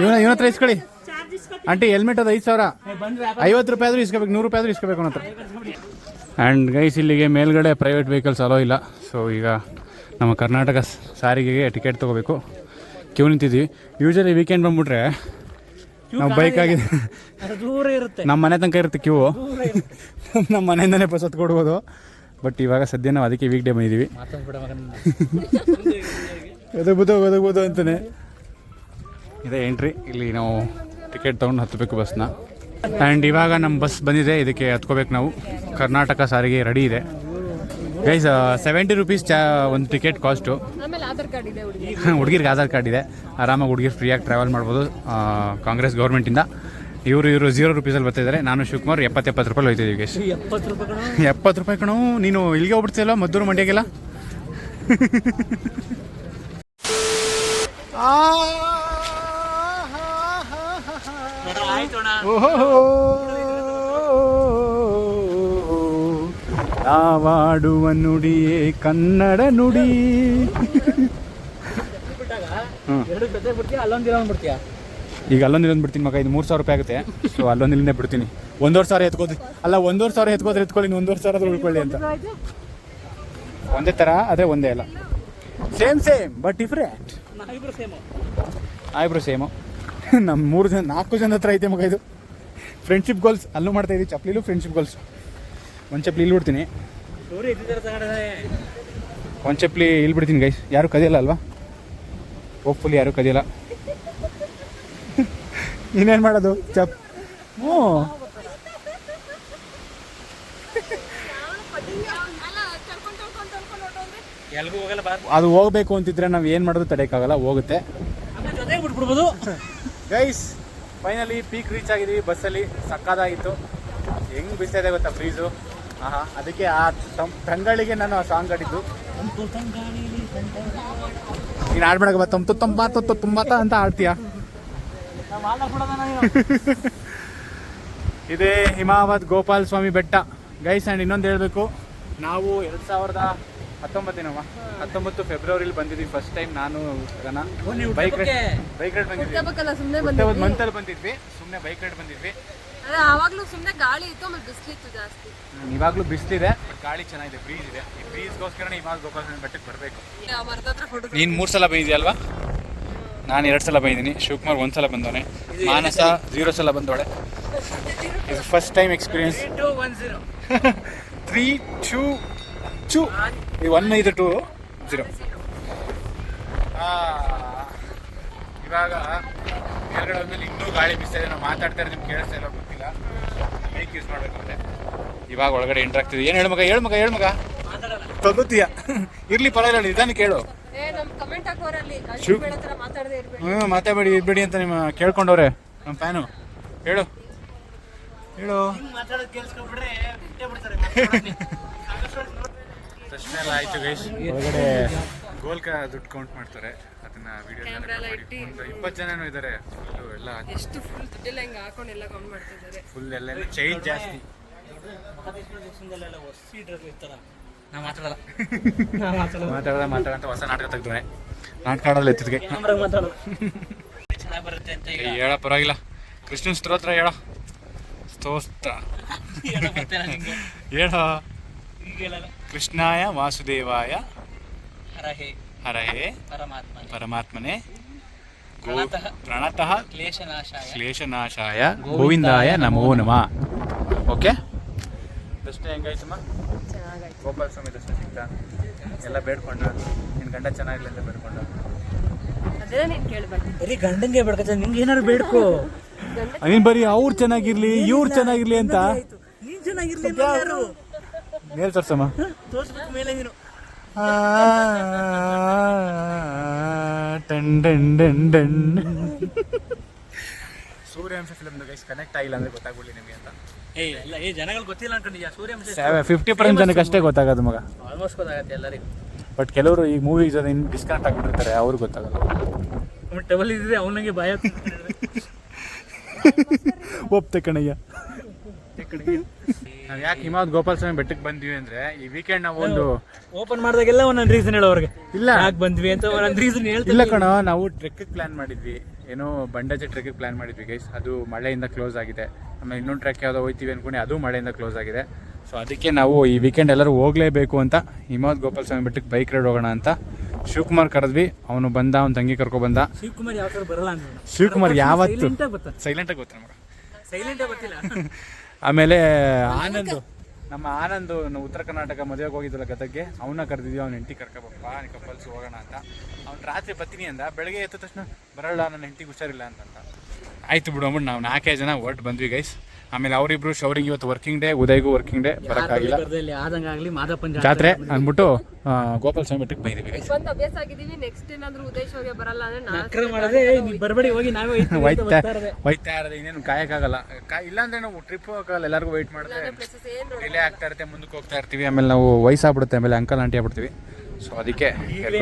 ಇವನ ಹತ್ರ ಇಸ್ಕೊಳ್ಳಿ ಆಂಟಿ. ಹೆಲ್ಮೆಟ್ ಅದು 5,000. 50 ರೂಪಾಯಿ ಆದ್ರೂ ಇಸ್ಕೋಬೇಕು, 100 ರೂಪಾಯಿ ಆದ್ರೂ ಇಸ್ಕೋಬೇಕು ಅವನ ಹತ್ರ. ಆ್ಯಂಡ್ ಗೈಸ್, ಇಲ್ಲಿಗೆ ಮೇಲ್ಗಡೆ ಪ್ರೈವೇಟ್ ವೆಹಿಕಲ್ಸ್ ಅಲೋ ಇಲ್ಲ. ಸೊ ಈಗ ನಮ್ಮ ಕರ್ನಾಟಕ ಸಾರಿಗೆಗೆ ಟಿಕೆಟ್ ತೊಗೋಬೇಕು. ಕ್ಯೂ ನಿಂತಿದ್ವಿ. ಯೂಶಲಿ ವೀಕೆಂಡ್ ಬಂದ್ಬಿಟ್ರೆ ನಾವು ಬೈಕ್ ಆಗಿದೆ ದೂರ ಇರುತ್ತೆ, ನಮ್ಮ ಮನೆ ತನಕ ಇರುತ್ತೆ ಕ್ಯೂ. ನಮ್ಮ ಮನೆಯಿಂದನೇ ಬಸ್ ಹತ್ಕೊಡ್ಬೋದು. ಬಟ್ ಇವಾಗ ಸದ್ಯ ನಾವು ಅದಕ್ಕೆ ವೀಕ್ ಡೇ ಬಂದಿದ್ದೀವಿ. ಒದಗ್ಬೋದು ಅಂತಾನೆ ಇದೆ ಎಂಟ್ರಿ. ಇಲ್ಲಿ ನಾವು ಟಿಕೆಟ್ ತೊಗೊಂಡು ಹತ್ತಬೇಕು ಬಸ್ನ. ಆ್ಯಂಡ್ ಇವಾಗ ನಮ್ಮ ಬಸ್ ಬಂದಿದೆ, ಇದಕ್ಕೆ ಹತ್ಕೋಬೇಕು ನಾವು. ಕರ್ನಾಟಕ ಸಾರಿಗೆ ರೆಡಿ ಇದೆ ಗೈಸ್. 70 ರೂಪೀಸ್ ಒಂದು ಟಿಕೆಟ್ ಕಾಸ್ಟು. ಆಮೇಲೆ ಆಧಾರ್ ಕಾರ್ಡ್ ಇದೆ ಹುಡುಗಿ. ಹುಡುಗಿರಿಗೆ ಆಧಾರ್ ಕಾರ್ಡ್ ಇದೆ, ಆರಾಮಾಗಿ ಹುಡುಗಿರು ಫ್ರೀಯಾಗಿ ಟ್ರಾವೆಲ್ ಮಾಡ್ಬೋದು. ಕಾಂಗ್ರೆಸ್ ಗೌರ್ಮೆಂಟಿಂದ ಇವರು 0 ರೂಪೀಸಲ್ಲಿ ಬರ್ತಾಯಿದ್ದಾರೆ. ನಾನು ಶಿವಕುಮಾರ್ 70 ರೂಪಾಯಿ ಹೋಯ್ತಿದ್ದೀವಿ ಗೈಸ್. 70 ರೂಪಾಯಿ ಕಣೋ. ನೀನು ಇಲ್ಲಿಗೆ ಹೋಗ್ಬಿಡ್ತೀಯಲ್ಲ ಮದ್ದೂರು ಮಂಡ್ಯಗೆಲ್ಲ. ನಾವಾಡುವ ನುಡಿಯೇ ಕನ್ನಡ ನುಡಿ. ಈಗ ಅಲ್ಲೊಂದಿಲ್ಲೊಂದು ಬಿಡ್ತೀನಿ ಮಗ. ಇದು 3,000 ರೂಪಾಯಿ ಆಗುತ್ತೆ. ಸೊ ಅಲ್ಲೊಂದಿಲ್ಲೇ ಬಿಡ್ತೀನಿ. 1,500 ಎತ್ಕೋದು ಅಲ್ಲ, 1,500 ಎತ್ಕೋದ್ರೆ ಎತ್ಕೊಳ್ಳಿ, 1,500 ಉಳ್ಕೊಳ್ಳಿ ಅಂತ. ಒಂದೇ ಥರ ಅದೇ ಒಂದೇ ಅಲ್ಲ, ಸೇಮ್ ಬಟ್ ಡಿಫ್ರೆಂಟ್. ಇಬ್ರು ಸೇಮು. ನಮ್ಮ 4 ಜನ ಹತ್ರ ಐತೆ ಮಗ ಇದು. ಫ್ರೆಂಡ್ಶಿಪ್ ಗೋಲ್ಸ್ ಅಲ್ಲೂ ಮಾಡ್ತಾ ಇದ್ದೀವಿ, ಚಪ್ಪಲಿಲೂ ಫ್ರೆಂಡ್ಶಿಪ್ ಗೋಲ್ಸ್. ಒಂದು ಚಪ್ಪಲಿ ಇಲ್ಲಿ ಬಿಡ್ತೀನಿ, ಒಂದು ಚಪ್ಪಲಿ ಇಲ್ಲಿ ಬಿಡ್ತೀನಿ ಗೈಸ್. ಯಾರು ಕದಿಯಲ್ಲ ಅಲ್ವಾ? ಹೋಪ್ಫುಲಿ ಯಾರು ಕದಿಯಲ್ಲ. ಇನ್ನೇನು ಮಾಡೋದು ಹ್ಞೂ ಅದು ಹೋಗ್ಬೇಕು ಅಂತಿದ್ರೆ ನಾವು ಏನು ಮಾಡೋದು ತಡೆಯೋಕ್ಕಾಗಲ್ಲ, ಹೋಗುತ್ತೆ. ಗೈಸ್ ಫೈನಲಿ ಪೀಕ್ ರೀಚ್ ಆಗಿದ್ದೀವಿ ಬಸ್ಸಲ್ಲಿ. ಸಕ್ಕದಾಗಿತ್ತು. ಹೆಂಗೆ ಬಿಸ್ತಾ ಇದೆ ಗೊತ್ತಾ ಫ್ರೀಸು. ಅದಕ್ಕೆ ಆ ತಂಗಾಳಿಗೆ ನಾನು ಆ ಸಾಂಗ್ ಆಡಿದ್ದು. ನೀನು ಆಡ್ಬೇಡ ತುಂಬಾತ ಅಂತ ಆಡ್ತೀಯ. ಇದೇ ಹಿಮಾವತ್ ಗೋಪಾಲ ಸ್ವಾಮಿ ಬೆಟ್ಟ ಗೈಸ್. ಆ್ಯಂಡ್ ಇನ್ನೊಂದು ಹೇಳಬೇಕು, ನಾವು 2019 ಫೆಬ್ರವರಿಲಿ ಬಂದಿದ್ವಿ ಫಸ್ಟ್ ಟೈಮ್. ನಾನು ಬೈಕ್ ರೈಡ್ ಬಂದಿದ್ವಿ. ಮಂತಲ್ಲಿ ಬಂದಿದ್ವಿ, ಸುಮ್ಮನೆ ಬೈಕ್ ರೈಡ್ ಬಂದಿದ್ವಿ. ಆವಾಗಲೂ ಸುಮ್ಮನೆ ಗಾಳಿ ಇತ್ತು, ಆಮೇಲೆ ಬಿಸಿಲಿತ್ತು ಜಾಸ್ತಿ. ಇವಾಗಲೂ ಬಿಸಿಲಿದೆ, ಬಟ್ ಗಾಳಿ ಚೆನ್ನಾಗಿದೆ, ಬ್ರೀಸ್ ಇದೆ. ಈ ಬ್ರೀಸ್ಗೋಸ್ಕರ ಇವಾಗ ಗೋಪಾಲ ಸ್ವಾಮಿ ಬೆಟ್ಟಕ್ಕೆ ಬರಬೇಕು. ನೀನು 3 ಸಲ ಬಂದಿದ್ಯಲ್ವಾ? ನಾನು 2 ಸಲ ಬಂದಿದ್ದೀನಿ. ಶಿವಕುಮಾರ್ 1 ಸಲ ಬಂದವನೆ. ಮಾನಸ 0 ಸಲ ಬಂದವಳೆ. ಇದು ಫಸ್ಟ್ ಟೈಮ್ ಎಕ್ಸ್ಪೀರಿಯನ್ಸ್. 3, 2, 2 1 5 2 0. ಇವಾಗ ಕೆಳಗಡೆ ಹೋದ್ಮೇಲೆ ಇನ್ನೂ ಗಾಳಿ ಬಿಸ್ತಾ ಇದೆ. ನಾವು ಮಾತಾಡ್ತಾ ಇರೋದು ನಿಮ್ಗೆ ಕೇಳಿಸ್ತಾ ಇಲ್ಲ ಗೊತ್ತಿಲ್ಲ. ಬೈಕ್ ಯೂಸ್ ಮಾಡಬೇಕಂದ್ರೆ ಇವಾಗ ಒಳಗಡೆ ಎಂಟ್ರ್ ಆಗ್ತಿದೆ. ಏನು ಹೇಳು ಮಗ ತಗೋತೀಯ? ಇರ್ಲಿ ಪರವಾಗಿಲ್ಲ, ನಿಧಾನಕ್ಕೆ ಹೇಳು. ಮಾತಾಡಬೇಡಿ ಇರ್ಬೇಡಿ ಅಂತ ನಿಮ್ಮ ಕೇಳ್ಕೊಂಡವ್ರೆ ನಮ್ಮ ಫ್ಯಾನು. ಹೇಳು ಪ್ರಶ್ನೆ ಎಲ್ಲ ಆಯ್ತು ಗೈಸ್. ಒಳಗಡೆ ಗೋಲ್ಕ ದುಡ್ಡು ಕೌಂಟ್ ಮಾಡ್ತಾರೆ. ಅದನ್ನ ವಿಡಿಯೋ 20 ಜನನೂ ಇದ್ದಾರೆ. ಎಲ್ಲ ಫುಲ್ ಎಲ್ಲ ಚೈನ್ ಜಾಸ್ತಿ. ಮಾತಾಡಂತ ಹೊಸ ನಾಟಕ ತೆಗ್ದ್ರೆ ನಾಟಕ ಆಡೋಲ್ಲ ಎತ್ತಿದ್ಗೆ. ಹೇಳ ಪರವಾಗಿಲ್ಲ. ಕೃಷ್ಣನ್ ಸ್ತೋತ್ರ ಹೇಳ. ಸ್ತೋತ್ರ ಹೇಳ. ಕೃಷ್ಣಾಯ ವಾಸುದೇವಾಯ ಹರಹೇ ಪರಮಾತ್ಮನೆ ಪ್ರಣತಃ ಕ್ಲೇಶನಾಶಾಯ ಗೋವಿಂದಾಯ ನಮೋ ನಮಃ. ಓಕೆ, ದರ್ಶನ ಹೆಂಗಾಯ್ತಮ್ಮ? ಗೋಪಾಲ ಸ್ವಾಮಿ ದರ್ಶನ ಸಿಗ್ತಾ? ಎಲ್ಲ ಬೇಡ್ಕೊಂಡ? ನಿನ್ನ ಗಂಡ ಚೆನ್ನಾಗಿಲ್ಲ ಅಂತ ಬೇಡ್ಕೊಂಡ? ಬರೀ ಗಂಡಂಗೆ ಬೇಡ್ಕೊತ, ನಿಮ್ಗೆ ಏನಾದ್ರು ಬೇಡ್ಕೋ. ನೀನು ಬರೀ ಅವ್ರು ಚೆನ್ನಾಗಿರ್ಲಿ ಇವ್ರು ಚೆನ್ನಾಗಿರ್ಲಿ ಅಂತ. ನೀನು ಚೆನ್ನಾಗಿರ್ಲಿ ಮೇಲ್ ತೋರ್ಸಮ್ಮ. ಮೇಲೆ ನೀನು ಸೂರ್ಯವಂಶ ಫಿಲ್ಮ್ ಗೈಸ್ ಕನೆಕ್ಟ್ ಆಗಿಲ್ಲ ಅಂದ್ರೆ ಗೊತ್ತಾಗ್ಬಿಡ್ಲಿ ನಿಮಗೆ ಅಂತ. ಜನಗಳು ಗೊತ್ತಿಲ್ಲ ಅನ್ಕೊಂಡಿದ್ಯಾ? ಸೂರ್ಯವಂಶ 50% ಜನಕ್ಕೆ ಅಷ್ಟೇ ಗೊತ್ತಾಗೋದು ಮಗ. ಆಲ್ಮೋಸ್ಟ್ ಗೊತ್ತಾಗತ್ತೆ ಎಲ್ಲರಿಗೂ. ಬಟ್ ಕೆಲವರು ಈ ಮೂವಿ ಜೊತೆ ಇನ್ನು ಡಿಸ್ಕನೆಕ್ಟ್ ಆಗಿಬಿಟ್ಟಿರ್ತಾರೆ, ಅವ್ರಿಗೆ ಗೊತ್ತಾಗಲ್ಲ. ಟೇಬಲ್ ಇದ್ರೆ ಅವನಿಗೆ ಭಯ. ಒಪ್ತೆ ಕಣಯ್ಯ. ನಾವು ಯಾಕೆ ಹಿಮಾವತ್ ಗೋಪಾಲ ಸ್ವಾಮಿ ಬೆಟ್ಟಕ್ಕೆ ಬಂದ್ವಿ ಅಂದ್ರೆ, ಈ ವೀಕೆಂಡ್ ನಾವು ಒಂದು ಓಪನ್ ಮಾಡಿದಾಗೆಲ್ಲ ಒಂದೊಂದು ರೀಸನ್ ಹೇಳೋರ್ಗೆ. ಇಲ್ಲ ಯಾಕೆ ಬಂದ್ವಿ ಅಂತ ಒಂದೊಂದು ರೀಸನ್ ಹೇಳ್ತಿಲ್ಲ ಕಣ. ನಾವು ಟ್ರೆಕ್ಗೆ ಪ್ಲಾನ್ ಮಾಡಿದ್ವಿ, ಏನೋ ಬಂಡಾಜೆ ಟ್ರೆಕ್ಗೆ ಪ್ಲಾನ್ ಮಾಡಿದ್ವಿ ಗೈಸ್. ಅದು ಮಳೆಯಿಂದ ಕ್ಲೋಸ್ ಆಗಿದೆ. ಆಮೇಲೆ ಇನ್ನೊಂದು ಟ್ರೆಕ್ ಯಾವುದೋ ಹೋಗ್ತೀವಿ ಅನ್ಕೊಂಡು ಅದು ಮಳೆಯಿಂದ ಕ್ಲೋಸ್ ಆಗಿದೆ. ಸೊ ಅದಕ್ಕೆ ನಾವು ಈ ವೀಕೆಂಡ್ ಎಲ್ಲರೂ ಹೋಗಲೇಬೇಕು ಅಂತ ಹಿಮಾವತ್ ಗೋಪಾಲ ಸ್ವಾಮಿ ಬೆಟ್ಟಕ್ಕೆ ಬೈಕ್ ರೈಡ್ ಹೋಗೋಣ ಅಂತ ಶಿವಕುಮಾರ್ ಕರೆದ್ವಿ. ಅವನು ಬಂದ, ಅವ್ನ ತಂಗಿ ಕರ್ಕೊಬಂದ. ಶಿವಕುಮಾರ್ ಯಾವ ಥರ ಬರಲ್ಲ ಅಂತ. ಶಿವಕುಮಾರ್ ಯಾವತ್ತು ಸೈಲೆಂಟಾಗಿ ಗೊತ್ತಿಲ್ಲ ಮಗ, ಸೈಲೆಂಟಾಗಿ ಗೊತ್ತಿಲ್ಲ. ಆಮೇಲೆ ನಮ್ಮ ಆನಂದ್ ಉತ್ತರ ಕರ್ನಾಟಕ ಮದುವೆಗೆ ಹೋಗಿದ್ದಲ್ಲ ಗದಗ್ಗೆ, ಅವನ್ನ ಕರೆದಿದ್ವಿ. ಅವ್ನ ಹೆಂಡತಿ ಕರ್ಕೊಬಪ್ಪ ಕಪಲ್ಸ್ ಹೋಗೋಣ ಅಂತ. ಅವ್ನು ರಾತ್ರಿ ಬರ್ತೀನಿ ಅಂದ. ಬೆಳಗ್ಗೆ ಎದ್ದ ತಕ್ಷಣ ಬರಲ್ಲ, ನನ್ನ ಹೆಂಡತಿಗೆ ಹುಷಾರಿಲ್ಲ ಅಂತ. ಆಯ್ತು ಬಿಡು ಅಂದ್ಬಿಟ್ಟು ನಾವು 4 ಜನ ಹೊರಟು ಬಂದ್ವಿ ಗೈಸ್. ಆಮೇಲೆ ಅವರಿಬ್ರು ಶೌರಿಂಗ್ ಇವತ್ತು ವರ್ಕಿಂಗ್ ಡೇ, ಉದಯ್ಗೂ ವರ್ಕಿಂಗ್ ಡೇ, ಬರೋಕ್ಕಾಗಿಲ್ಲ. ಆದಂಗಾಗ್ಲಿ ಮಾದಪ್ಪನ ಜಾತ್ರೆ ಅಂದ್ಬಿಟ್ಟು ಗೋಪಾಲ ಸ್ವಾಮಿ ಬೆಟ್ಟಕ್ಕೆ ಬೈದೀವಿ. ಒಂದು ಅಭ್ಯಾಸ ಆಗಿದ್ದೀವಿ. ನೆಕ್ಸ್ಟ್ ಏನಾದ್ರು ಉದಯ್ ಶೋಗೆ ಬರಲ್ಲ ಅಂದ್ರೆ ನಕ್ರ ಮಾಡದೆ ಬರಬೇಡಿ ಹೋಗಿ ನಾವೇ ಹೋಯ್ತಾ ಇರೋದು. ಇನ್ನೇನು ಕಾಯಕ್ಕಾಗಲ್ಲ. ಇಲ್ಲಾಂದ್ರೆ ನಾವು ಟ್ರಿಪ್ ಹೋಗಲ್ಲ, ಎಲ್ಲರಿಗೂ ವೆಯ್ಟ್ ಮಾಡಿದ್ರೆ ಡಿಲೇ ಆಗ್ತಾ ಇರುತ್ತೆ, ಮುಂದಕ್ಕೆ ಹೋಗ್ತಾ ಇರ್ತೀವಿ. ಆಮೇಲೆ ನಾವು ವಯಸ್ಸಾಗ್ಬಿಡುತ್ತೆ, ಆಮೇಲೆ ಅಂಕಲ್ ಆಂಟಿ ಆಗ್ಬಿಡ್ತೀವಿ. ಸೊ ಅದಕ್ಕೆ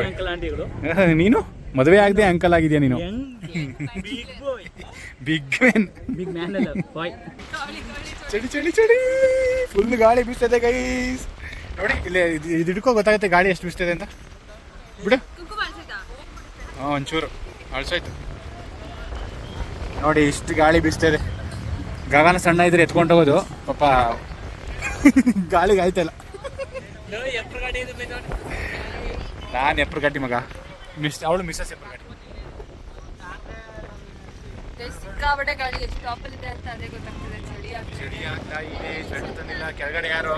ಅಂಕಲ್ ಆಂಟಿಗಳು. ನೀನು ಮದುವೆ ಆಗದೆ ಅಂಕಲ್ ಆಗಿದ್ಯಾ ನೀನು? ಬಿಗ್ ಮ್ಯಾನ್ ಬಾಯ್. ಚಳಿ ಚಳಿ ಚಳಿ ಫುಲ್ ಗಾಳಿ ಬೀಸ್ತದೆ ಗೈಸ್. ನೋಡಿ ಇಲ್ಲಿ ಇದು ಹಿಡ್ಕೋ ಗೊತ್ತಾಗುತ್ತೆ ಗಾಳಿ ಎಷ್ಟು ಬೀಸ್ತದೆ ಅಂತ. ಬಿಡು ಒಂಚೂರು ಅಳ್ಸೋಯ್ತು. ನೋಡಿ ಇಷ್ಟು ಗಾಳಿ ಬೀಸ್ತದೆ. ಗಗನ ಸಣ್ಣ ಇದ್ರೆ ಎತ್ಕೊಂಡು ಹೋಗೋದು ಪಾಪ ಗಾಳಿಗೆ ಆಯ್ತಲ್ಲ. ನಾನು ಎಪ್ರ ಗಟ್ಟಿ ಮಗ, ಅವಳು ಮಿಸ್ಸಸ್ ಎಪ್ರ ಗಟ್ಟಿ. ಸಿಕ್ಕಾಬಟ್ಟೆ ಗಾಳಿ ಎಷ್ಟು ಟಾಪಲ್ಲಿ ಇದೆ ಅಂತ ಅದೇ ಗೊತ್ತಾಗ್ತದೆ. ಚಳಿ ಆಗ್ತಾ ಇದೆ. ಚಳಿ ತಂದಿಲ್ಲ. ಕೆಳಗಡೆ ಯಾರು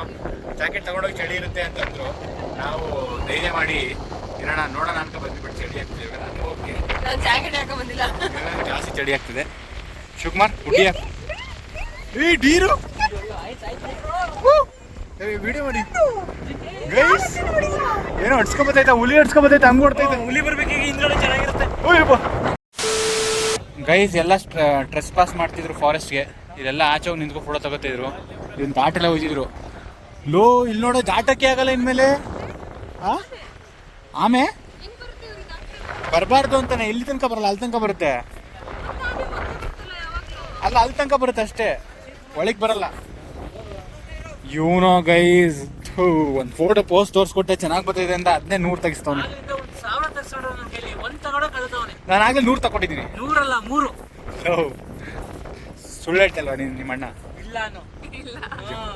ಜಾಕೆಟ್ ತಗೊಂಡೋಗಿ ಚಳಿ ಇರುತ್ತೆ ಅಂತಂದ್ರು. ನಾವು ಧೈರ್ಯ ಮಾಡಿ ಇರೋಣ ನೋಡೋಣ ಅಂತ ಬಂದ್ಬಿಟ್ಟು ಚಳಿ ಆಗ್ತಿದೆ. ನಾನು ಓಕೆ, ನಾನು ಜಾಕೆಟ್ ಹಾಕೊಂಡ್ ಬಂದಿಲ್ಲ, ಜಾಸ್ತಿ ಚಳಿ ಆಗ್ತಿದೆ. ಶಿವಕುಮಾರ್ ಹುಡ್ಡಿಯ ಡೀರು ವಿಡಿಯೋ ಮಾಡಿ ಗೈಸ್. ಏನೋ ಅಡ್ಸ್ಕೊಬತ್ತೈತ, ಹುಲಿ ಅಡ್ಸ್ಕೊಬತ್ತೈತೆ, ಹಂಗೆ ಹೊಡ್ತೈತೆ. ಹುಲಿ ಬರ್ಬೇಕು ಹಿಂದ್ಗಡೆ ಚೆನ್ನಾಗಿರುತ್ತೆ. ಗೈಸ್ ಎಲ್ಲ ಟ್ರೆಸ್ ಪಾಸ್ ಮಾಡ್ತಿದ್ರು ಫಾರೆಸ್ಟ್ಗೆ. ಇದೆಲ್ಲ ಆಚೆ ಹೋಗಿ ನಿಂತ್ಕೊಂಡು ಫೋಟೋ ತಗೋತಿದ್ರು. ಇದನ್ನ ದಾಟೆಲ್ಲ ಹೋಗಿದ್ರು. ಲೋ ಇಲ್ಲಿ ನೋಡೋ ದಾಟಕ್ಕೆ ಆಗಲ್ಲ ಇನ್ಮೇಲೆ. ಆಮೆ ಬರಬಾರ್ದು ಅಂತಾನೆ. ಇಲ್ಲಿ ತನಕ ಬರಲ್ಲ, ಅಲ್ಲಿ ತನಕ ಬರುತ್ತೆ. ಅಲ್ಲ ಅಲ್ಲಿ ತನಕ ಬರುತ್ತೆ ಅಷ್ಟೇ, ಒಳಗೆ ಬರಲ್ಲ. ಇವನೋ ಗೈಸ್ ಒಂದು ಫೋಟೋ ಪೋಸ್ಟ್ ತೋರಿಸ್ಕೊಟ್ಟೆ ಚೆನ್ನಾಗಿ ಬರ್ತಿದೆ ಅಂತ ಅದನ್ನೇ 100 ತೆಗಿಸ್ತವನು. ನಾನು ಆಗಲೇ 100 ತಗೊಂಡಿದ್ದೀನಿ. 100 ಅಲ್ಲ 3. ಸುಳ್ಳು ಹೇಳ್ತಲ್ವಾ ನಿಮ್ಮ ಅಣ್ಣ? ಇಲ್ಲ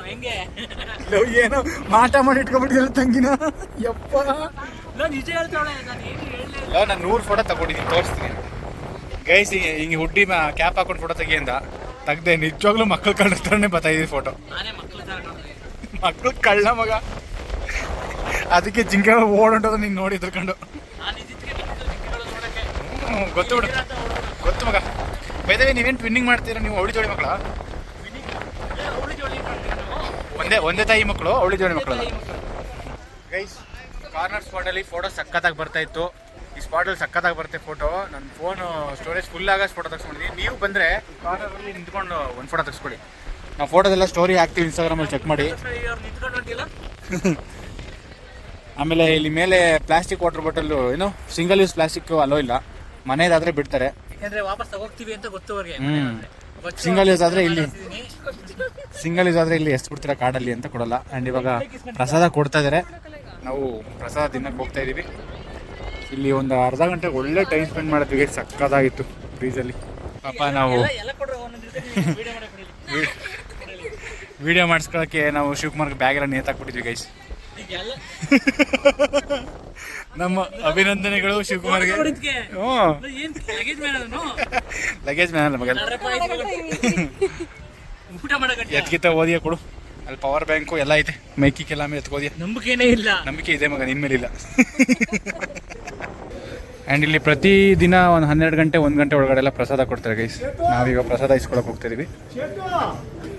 ಹೆಂಗೆ ಏನೋ ಮಾಟ ಮಾಡಿ ಇಟ್ಕೊಬಿಟ್ಟಿಲ್ಲ ತಂಗಿನ. ಯಪ್ಪ ನಿಜ ಹೇಳ್ತಾಳೆ. ನಾನು 100 ಫೋಟೋ ತಗೊಂಡಿದ್ದೀನಿ, ತೋರಿಸ್ತೀನಿ ಗೈಸ್. ಹಿಂಗೆ ಹುಡ್ಡಿ ಕ್ಯಾಪ್ ಹಾಕೊಂಡು ಫೋಟೋ ತೆಗಿಯಿಂದ ತೆಗ್ದೆ. ನಿಜವಾಗ್ಲೂ ಮಕ್ಕಳು ಕಳ್ಳ ಥರನೇ ಬರ್ತಾಯಿದ್ದೀವಿ ಫೋಟೋ. ಮಕ್ಕಳು ಕಳ್ಳ ಮಗ, ಅದಕ್ಕೆ ಜಿಂಕೆ ಓಡೋದು ನೀನು ನೋಡಿ ಎದ್ರಕೊಂಡು. ಗೊತ್ತು ಬಿಡು, ಗೊತ್ತು ಮಗ. ಬೈದವೆ ನೀವೇನು ಟ್ವಿನ್ನಿಂಗ್ ಮಾಡ್ತೀರಾ ನೀವು? ಅವಳಿ ಜೋಡಿ ಮಕ್ಕಳ? ಒಂದೇ ತಾಯಿ ಮಕ್ಕಳು, ಅವಳಿ ಜೋಡಿ ಮಕ್ಕಳು. ಗೈಸ್ ಕಾರ್ನರ್ ಸ್ಪಾಟಲ್ಲಿ ಫೋಟೋ ಸಖತ್ತಾಗಿ ಬರ್ತಾ ಇತ್ತು. ಈ ಸ್ಪಾಟಲ್ಲಿ ಸಖತ್ತಾಗಿ ಬರುತ್ತೆ ಫೋಟೋ. ನನ್ನ ಫೋನು ಸ್ಟೋರೇಜ್ ಫುಲ್ ಆಗೋ ಫೋಟೋ ತೆಗೆಸ್ಕೊಂಡಿದ್ದೀನಿ. ನೀವು ಬಂದರೆ ಕಾರ್ನರಲ್ಲಿ ನಿಂತ್ಕೊಂಡು ಒಂದು ಫೋಟೋ ತೆಗೆಸ್ಕೊಳ್ಳಿ. ನಾವು ಫೋಟೋದೆಲ್ಲ ಸ್ಟೋರಿ ಹಾಕ್ತೀವಿ ಇನ್ಸ್ಟಾಗ್ರಾಮಲ್ಲಿ, ಚೆಕ್ ಮಾಡಿ. ಆಮೇಲೆ ಇಲ್ಲಿ ಮೇಲೆ ಪ್ಲಾಸ್ಟಿಕ್ ವಾಟರ್ ಬಾಟಲ್ಲು, ಏನು ಸಿಂಗಲ್ ಯೂಸ್ ಪ್ಲಾಸ್ಟಿಕ್ ಅಲೋ ಇಲ್ಲ. ಮನೇದಾದರೆ ಬಿಡ್ತಾರೆ, ಯಾಕಂದ್ರೆ ವಾಪಸ್ ತಗೋಗ್ತೀವಿ ಅಂತ ಗೊತ್ತು ಅವ್ರಿಗೆ. ಸಿಂಗಲ್ ಯೂಸ್ ಆದರೆ ಇಲ್ಲಿ ಎಷ್ಟು ಬಿಡ್ತೀರಾ ಕಾಡಲ್ಲಿ ಅಂತ ಕೊಡಲ್ಲ. ಆ್ಯಂಡ್ ಇವಾಗ ಪ್ರಸಾದ ಕೊಡ್ತಾ ಇದ್ದಾರೆ. ನಾವು ಪ್ರಸಾದ ತಿನ್ನಕ್ಕೆ ಹೋಗ್ತಾ ಇದ್ದೀವಿ. ಇಲ್ಲಿ ಒಂದು ಅರ್ಧ ಗಂಟೆ ಒಳ್ಳೆ ಟೈಮ್ ಸ್ಪೆಂಡ್ ಮಾಡಿದ್ವಿ. ಸಕ್ಕತ್ತಾಗಿತ್ತು ಬ್ರೀಜಲ್ಲಿ. ಪಾಪ ನಾವು ವಿಡಿಯೋ ಮಾಡಿಸ್ಕೊಳ್ಳೋಕ್ಕೆ ನಾವು ಶಿವಕುಮಾರ್ಗೆ ಬ್ಯಾಗ್ ಎಲ್ಲ ನೇತಾಕ್ಬಿಟ್ಟಿದ್ವಿ ಗೈಸ್. ನಮ್ಮ ಅಭಿನಂದನೆಗಳು ಶಿವಕುಮಾರ್ಗೆ. ಲಗೇಜ್ ಮ್ಯಾನ್ ಅಲ್ಲ ಮಗ, ಎತ್ಕಿತ ಓದಿಯ ಕೊಡು. ಅಲ್ಲಿ ಪವರ್ ಬ್ಯಾಂಕು ಎಲ್ಲ ಐತೆ, ಮೈಕಿಕ್ಕೆಲ್ಲ ಆಮೇಲೆ ಎತ್ಕೋದಿಯ. ನಂಬಿಕೆನೇ ಇಲ್ಲ. ನಂಬಿಕೆ ಇದೆ ಮಗ, ನಿನ್ನ ಮೇಲಿಲ್ಲ. ಆ್ಯಂಡ್ ಇಲ್ಲಿ ಪ್ರತಿ ದಿನ ಒಂದು 12 ಗಂಟೆ 1 ಗಂಟೆ ಒಳಗಡೆ ಎಲ್ಲ ಪ್ರಸಾದ ಕೊಡ್ತಾರೆ ಗೈಸ್. ನಾವೀಗ ಪ್ರಸಾದ ಇಸ್ಕೊಳಕ್ಕೆ ಹೋಗ್ತಾ ಇದೀವಿ.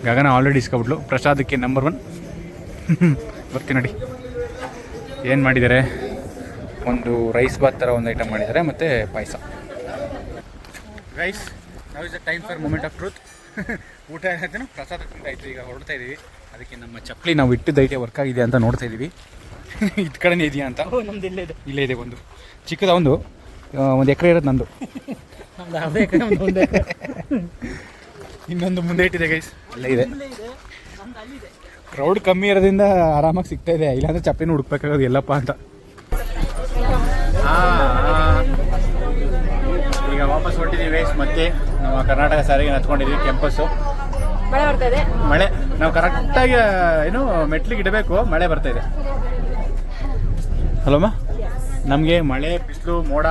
ಗಗನ ಆಲ್ರೆಡಿ ಇಸ್ಕೊಬಿಟ್ಲು ಪ್ರಸಾದಕ್ಕೆ ನಂಬರ್ 1. ಬರ್ತೀನಿ ನೋಡಿ ಏನು ಮಾಡಿದ್ದಾರೆ. ಒಂದು ರೈಸ್ ಬಾತ್ ಥರ ಒಂದು ಐಟಮ್ ಮಾಡಿದ್ದಾರೆ, ಮತ್ತು ಪಾಯಸ. ಗೈಸ್ ನಾವು is a time for moment of truth. ಊಟ ಏನಾಯ್ತು, ಪ್ರಸಾದ ತಿಂತಾಯಿತ್ತು. ಈಗ ಹೊರಡ್ತಾ ಇದ್ದೀವಿ. ಅದಕ್ಕೆ ನಮ್ಮ ಚಪ್ಪಲಿ ನಾವು ಇಟ್ಟಿದ್ದ ಐತೆ ವರ್ಕ್ ಆಗಿದೆ ಅಂತ ನೋಡ್ತಾ ಇದ್ದೀವಿ. ಇದು ಕಡೆನೇ ಇದೆಯಾ ಅಂತ. ನಮ್ದು ಇಲ್ಲೇ ಇದೆ ಒಂದು ಚಿಕ್ಕದ, ಒಂದು ಎಕರೆ ಇರೋದು ನಂದು. ಇನ್ನೊಂದು ಮುಂದೆ ಇಟ್ಟಿದೆ ಗೈಸ್, ಅಲ್ಲೇ ಇದೆ. ಕ್ರೌಡ್ ಕಮ್ಮಿ ಇರೋದ್ರಿಂದ ಆರಾಮಾಗಿ ಸಿಗ್ತಾ ಇದೆ. ಇಲ್ಲಾಂದ್ರೆ ಚಪ್ಪಲಿನ ಹುಡುಕ್ಬೇಕಾಗೋದು ಎಲ್ಲಪ್ಪ ಅಂತ. ಈಗ ವಾಪಸ್ ಹೊರಟಿದ್ದೀವಿ. ಮತ್ತೆ ನಾವು ಕರ್ನಾಟಕ ಸಾರಿಗೆ ಹತ್ಕೊಂಡಿದ್ದೀವಿ. ಕ್ಯಾಂಪಸ್ಸು ಮಳೆ ಬರ್ತಾ ಇದೆ. ಮಳೆ ನಾವು ಕರೆಕ್ಟಾಗಿ ಏನು ಮೆಟ್ಲಿಗೆ ಇಡಬೇಕು, ಮಳೆ ಬರ್ತಾ ಇದೆ. ಹಲೋಮ್ಮ, ನಮಗೆ ಮಳೆ, ಬಿಸಿಲು, ಮೋಡ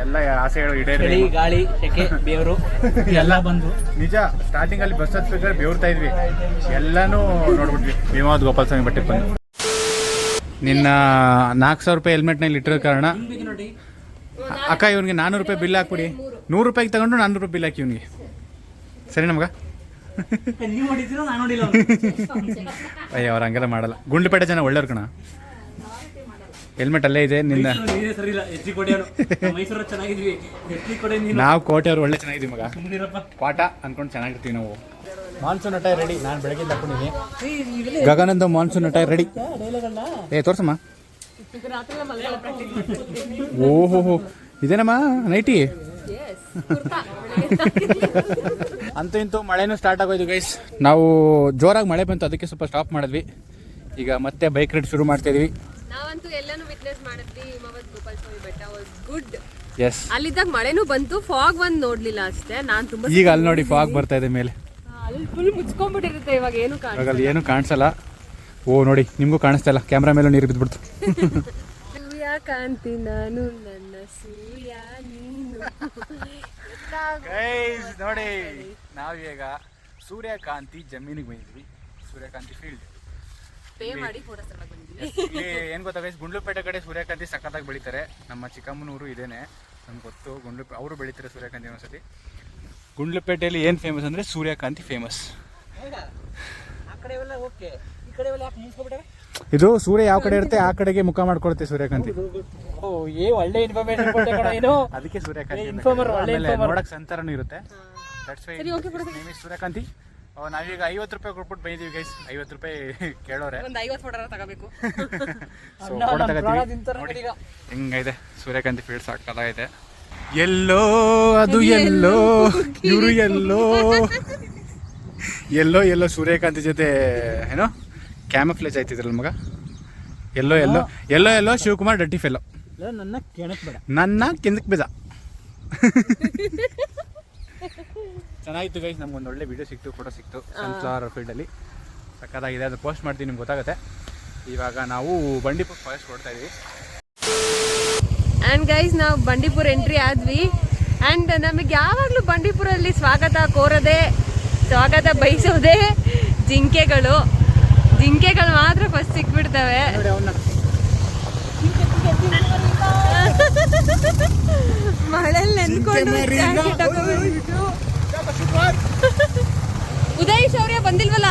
ಎಲ್ಲ ಆಸೆಗಳು ಈಡೇರಿ, ಗಾಳಿ, ಸೆಕೆ, ಬೇವರು ಎಲ್ಲ ಬಂದು ನಿಜ. ಸ್ಟಾರ್ಟಿಂಗ್ ಅಲ್ಲಿ ಬಸ್ ಹತ್ಬೇಕಾದ್ರೆ ಬೇವ್ರ್ತಾ ಇದ್ವಿ. ಎಲ್ಲಾನು ನೋಡ್ಬಿಟ್ವಿ. ಭೀಮಾವತ್ ಗೋಪಾಲ ಸ್ವಾಮಿ ಬಟ್ಟೆ ಬಂದು ನಿನ್ನ 4,000 ರೂಪಾಯಿ ಹೆಲ್ಮೆಟ್ನಲ್ಲಿ ಇಟ್ಟಿರೋ ಕಾರಣ ಅಕ್ಕ ಇವನಿಗೆ 400 ರೂಪಾಯಿ ಬಿಲ್ ಹಾಕ್ಬಿಡಿ. 100 ರೂಪಾಯಿಗೆ ತಗೊಂಡು 400 ರೂಪಾಯಿ ಬಿಲ್ ಹಾಕಿ ಇವನಿಗೆ. ಸರಿ ನಮಗ ನೀವು ನೋಡಿದ್ದೀರಾ ನಾನು ನೋಡಿಲ್ಲ ಅಯ್ಯ ಅವ್ರು ಹಂಗೆಲ್ಲ ಮಾಡಲ್ಲ. ಗುಂಡ್ಲುಪೇಟೆ ಜನ ಒಳ್ಳೆಯವ್ರು ಕಣ. ಹೆಲ್ಮೆಟ್ ಅಲ್ಲೇ ಇದೆ ನಿನ್ನ. ಸರಿ ಇಲ್ಲ ಎಚ್ ಡಿ ಕೊಡಿ ಮೈಸೂರಲ್ಲಿ ಚೆನ್ನಾಗಿದ್ವಿ ಎಚ್ ಡಿ ಕೊಡಿ ನೀನು. ನಾವು ಕೋಟೆಯವ್ರು ಒಳ್ಳೆ ಚೆನ್ನಾಗಿದ್ದೀವಿ ಮಗ. ಸುಮ್ಮನಿರಪ್ಪ. ಪಾಠ ಅನ್ಕೊಂಡು ಚೆನ್ನಾಗಿರ್ತೀವಿ ನಾವು. Monsoon attire ready. ನಾನು ಬೆಳಗ್ಗೆ ತಗೊಂಡಿದ್ದೀನಿ. ಗಗನಂದು ಮಾನ್ಸೂನ್ ಅಟೈರ್ ರೆಡಿ. ತೋರ್ಸಮ್ಮ. ಓಹೋ ಇದೇನಮ್ಮ ನೈಟಿ. ಅಂತೂ ಇಂತೂ ಮಳೆನೂ ಸ್ಟಾರ್ಟ್ ಆಗೋಯ್ತು ಗೈಸ್. ನಾವು ಜೋರಾಗಿ ಮಳೆ ಬಂತು, ಅದಕ್ಕೆ ಸ್ವಲ್ಪ ಸ್ಟಾಪ್ ಮಾಡಿದ್ವಿ. ಈಗ ಮತ್ತೆ ಬೈಕ್ ರೈಡ್ ಶುರು ಮಾಡ್ತಾ ಇದೀವಿ. ನಾವಂತೂ ಎಲ್ಲಾನು ವಿಟ್ನೆಸ್ ಮಾಡಿದ್ವಿ. ಹಿಮಾವತ್ ಗೋಪಾಲ ಸ್ವಾಮಿ ಬೆಟ್ಟ ವಾಸ್ ಗುಡ್. ಎಸ್, ಅಲ್ಲಿದ್ದಾಗ ಮಳೆನೂ ಬಂತು, ಫಾಗ್ ಬಂದು ನೋಡ್ಲಿಲ್ಲ ಅಷ್ಟೇ. ನಾನು ತುಂಬಾ ಈಗ ಅಲ್ಲಿ ನೋಡಿ ಫಾಗ್ ಬರ್ತಾ ಇದೆ ಮೇಲೆ. ಅಲ್ಲಿ ಫುಲ್ ಮುಚ್ಕೊಂಡ್ಬಿಟ್ಟಿರುತ್ತೆ, ಇವಾಗ ಏನು ಅಲ್ಲಿ ಏನು ಕಾಣಿಸಲ್ಲ. ಓ ನೋಡಿ, ನಿಮಗೂ ಕಾಣಿಸ್ತಾ ಇಲ್ಲ, ಕ್ಯಾಮ್ರಾ ಮೇಲೂ ನೀರು ಬಿದ್ದುಬಿಡ್ತು. ಸೂರ್ಯಕಾಂತಿ ನಾನು, ನನ್ನ ಸೂರ್ಯ ನೀನು. ಗೈಸ್ ನೋಡಿ, ನಾವೀಗ ಸೂರ್ಯಕಾಂತಿ ಜಮೀನಿಗೆ ಬಂದಿದ್ವಿ. ಸೂರ್ಯಕಾಂತಿ ಫೀಲ್ಡ್ ಪೇ ಮಾಡಿ ಫೋಟೋ ತಗೊಳಕ್ ಬಂದಿದ್ದೀವಿ. ಇಲ್ಲಿ ಏನು ಗೊತ್ತಾ ಗೈಸ್, ಗುಂಡ್ಲುಪೇಟೆ ಕಡೆ ಸೂರ್ಯಕಾಂತಿ ಸಖತ್ತಾಗಿ ಬೆಳೀತಾರೆ. ನಮ್ಮ ಚಿಕ್ಕಮ್ಮನೂರು ಇದೇನೆ, ನಮ್ಗೆ ಗೊತ್ತು. ಅವರು ಬೆಳೀತಾರೆ ಸೂರ್ಯಕಾಂತಿ. ಒಂದ್ಸತಿ ಗುಂಡ್ಲುಪೇಟೆಯಲ್ಲಿ ಏನು ಫೇಮಸ್ ಅಂದರೆ ಸೂರ್ಯಕಾಂತಿ ಫೇಮಸ್. ಇದು ಸೂರ್ಯ ಯಾವ ಕಡೆ ಇರುತ್ತೆ ಆ ಕಡೆಗೆ ಮುಖ ಮಾಡ್ಕೊಳುತ್ತೆ ಸೂರ್ಯಕಾಂತಿ. ಒಳ್ಳೆ ಇನ್ಫಾರ್ಮೇಶನ್. ಅದಕ್ಕೆ ಸೂರ್ಯಕಾಂತಿ ಒಳ್ಳೆ ನೋಡಕ್ ಸಂತರನೂ ಇರುತ್ತೆ. ಸೂರ್ಯಕಾಂತಿ. ನಾವೀಗ 50 ರೂಪಾಯಿ ಕೊಟ್ಬಿಟ್ಟು ಬೈದೀವಿ ಗೈಸ್. 50 ರೂಪಾಯಿ ಕೇಳೋರೆ. ಒಂದು 50 ಫೋಟೋ ತಗೋಬೇಕು. ಫೋಟೋ ತಗೋತೀವಿ. ಹಿಂಗೈತೆ ಸೂರ್ಯಕಾಂತಿ ಫೀಲ್ಡ್, ಸಾಕಾಗೈತೆ. ಎಲ್ಲೋ ಅದು ಎಲ್ಲೋ, ಇವರು ಎಲ್ಲೋ ಎಲ್ಲೋ ಎಲ್ಲೋ ಸೂರ್ಯಕಾಂತಿ ಜೊತೆ ಏನೋ ಕ್ಯಾಮಫ್ಲೇಜ್ ಆಯ್ತಿದ್ರಲ್ಲ ಮಗ. ಎಲ್ಲೋ ಎಲ್ಲೋ ಎಲ್ಲೋ ಎಲ್ಲೋ ಶಿವಕುಮಾರ್ ಡಟ್ಟಿ ಫೆಲ್ಲೋ. ನನ್ನ ಕೆಣಕ್ ಬೇಡ, ನನ್ನ ಕೆಂದಕ್ ಬೇಜ. ಚೆನ್ನಾಗಿತ್ತು ಗೈಸ್, ನಮ್ಗೊಂದು ಒಳ್ಳೆ ವಿಡಿಯೋ ಸಿಕ್ತು, ಫೋಟೋ ಸಿಕ್ತು ಸನ್ಫ್ಲವರ್ ಫೀಲ್ಡಲ್ಲಿ. ಸಕ್ಕತ್ತಾಗಿದೆ, ಅದು ಪೋಸ್ಟ್ ಮಾಡ್ತೀನಿ, ನಿಮ್ಗೆ ಗೊತ್ತಾಗುತ್ತೆ. ಇವಾಗ ನಾವು ಬಂಡೀಪುರ ಫಾರೆಸ್ಟ್ ಹೊಡ್ತಾ ಇದೀವಿ. ಆ್ಯಂಡ್ ಗೈಸ್, ನಾವು ಬಂಡೀಪುರ ಎಂಟ್ರಿ ಆದ್ವಿ. ಆ್ಯಂಡ್ ನಮಗೆ ಯಾವಾಗಲೂ ಬಂಡೀಪುರಲ್ಲಿ ಸ್ವಾಗತ ಕೋರದೆ, ಸ್ವಾಗತ ಬಯಸೋದೆ ಜಿಂಕೆಗಳು ಮಾತ್ರ ಫಸ್ಟ್ ಸಿಕ್ಬಿಡ್ತವೆ. ಮಳೆಯಲ್ಲಿ ನೆನ್ಕೊಂಡು ಉದಯ್ ಶೌರ್ಯ ಬಂದಿಲ್ವಲ್ಲ,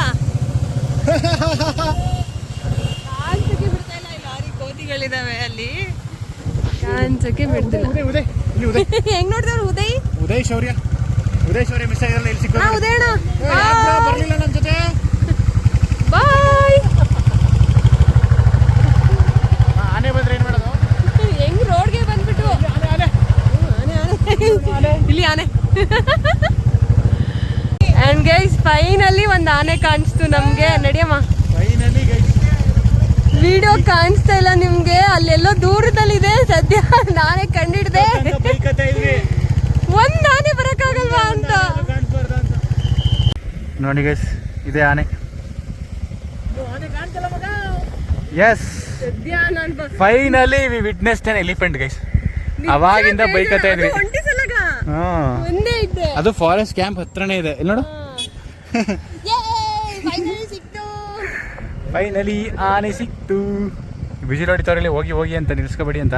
ಕಾಣಿಸಕ್ಕೆ ಬಿಡ್ತಾ ಇಲ್ಲ. ಲಾರಿ ಕೋತಿಗಳಿದಾವೆ ಅಲ್ಲಿ, ಕಾಣಿಸಕ್ಕೆ ಬಿಡ್ತಿಲ್ಲ. ಹೆಂಗ್ ನೋಡಿದವ್ರು ಉದಯ್ ಶೌರ್ಯ ಮಿಸ್ ಆಗಿರಲ್ಲ. ಇಲ್ಲಿ ಸಿಕ್ಕ ಉದಯ್ ಅಣ್ಣ ಬರ್ಲಿಲ್ಲ ನಮ್ಮ ಜೊತೆ. ಬಾಯ್. ಆನೆ ಬಂದ್ರೆ ಏನ್ ಮಾಡೋದು? ಹೆಂಗ್ ರೋಡ್ಗೆ ಬಂದ್ಬಿಟ್ಟು ಇಲ್ಲಿ ಆನೆ. ಅಂಡ್ ಗೈಸ್, ಫೈನಲಿ ಒಂದು ಆನೆ ಕಾಣಿಸ್ತು ನಮ್ಗೆ. ನಡಿಯಮ್ಮ, ಫೈನಲಿ ಗೈಸ್. ವಿಡಿಯೋ ಕಾಣಿಸ್ತಾ ಇಲ್ಲ ನಿಮ್ಗೆ, ಅಲ್ಲೆಲ್ಲೋ ದೂರದಲ್ಲಿದೆ. ಸದ್ಯ ನಾನೇ ಕಂಡಿಡ್ದೆ, ಒಂದ್ ಆನೆ ಬರಕ್ಕಾಗಲ್ವಾ ಅಂತ. ನೋಡಿ ಗೈಸ್, ಇದೇ ಆನೆ. Yes, finally we witnessed an elephant guys. ಅವಾಗಿಂದ ಬೈಕತ್ತಾ ಇದ್ವಿ. ಒಂದೇ ಇದ್ದೆ, ಅದು ಫಾರೆಸ್ಟ್ ಕ್ಯಾಂಪ್ ಹತ್ರನೇ ಇದೆ. ಇಲ್ಲಿ ನೋಡು, ಫೈನಲಿ ಆನೆ ಸಿಕ್ತು. ಬಿಜಿ ಹೊಡಿತವ್ರಲ್ಲಿ ಹೋಗಿ ಅಂತ ನಿಲ್ಸ್ಕೊಬೇಡಿ ಅಂತ.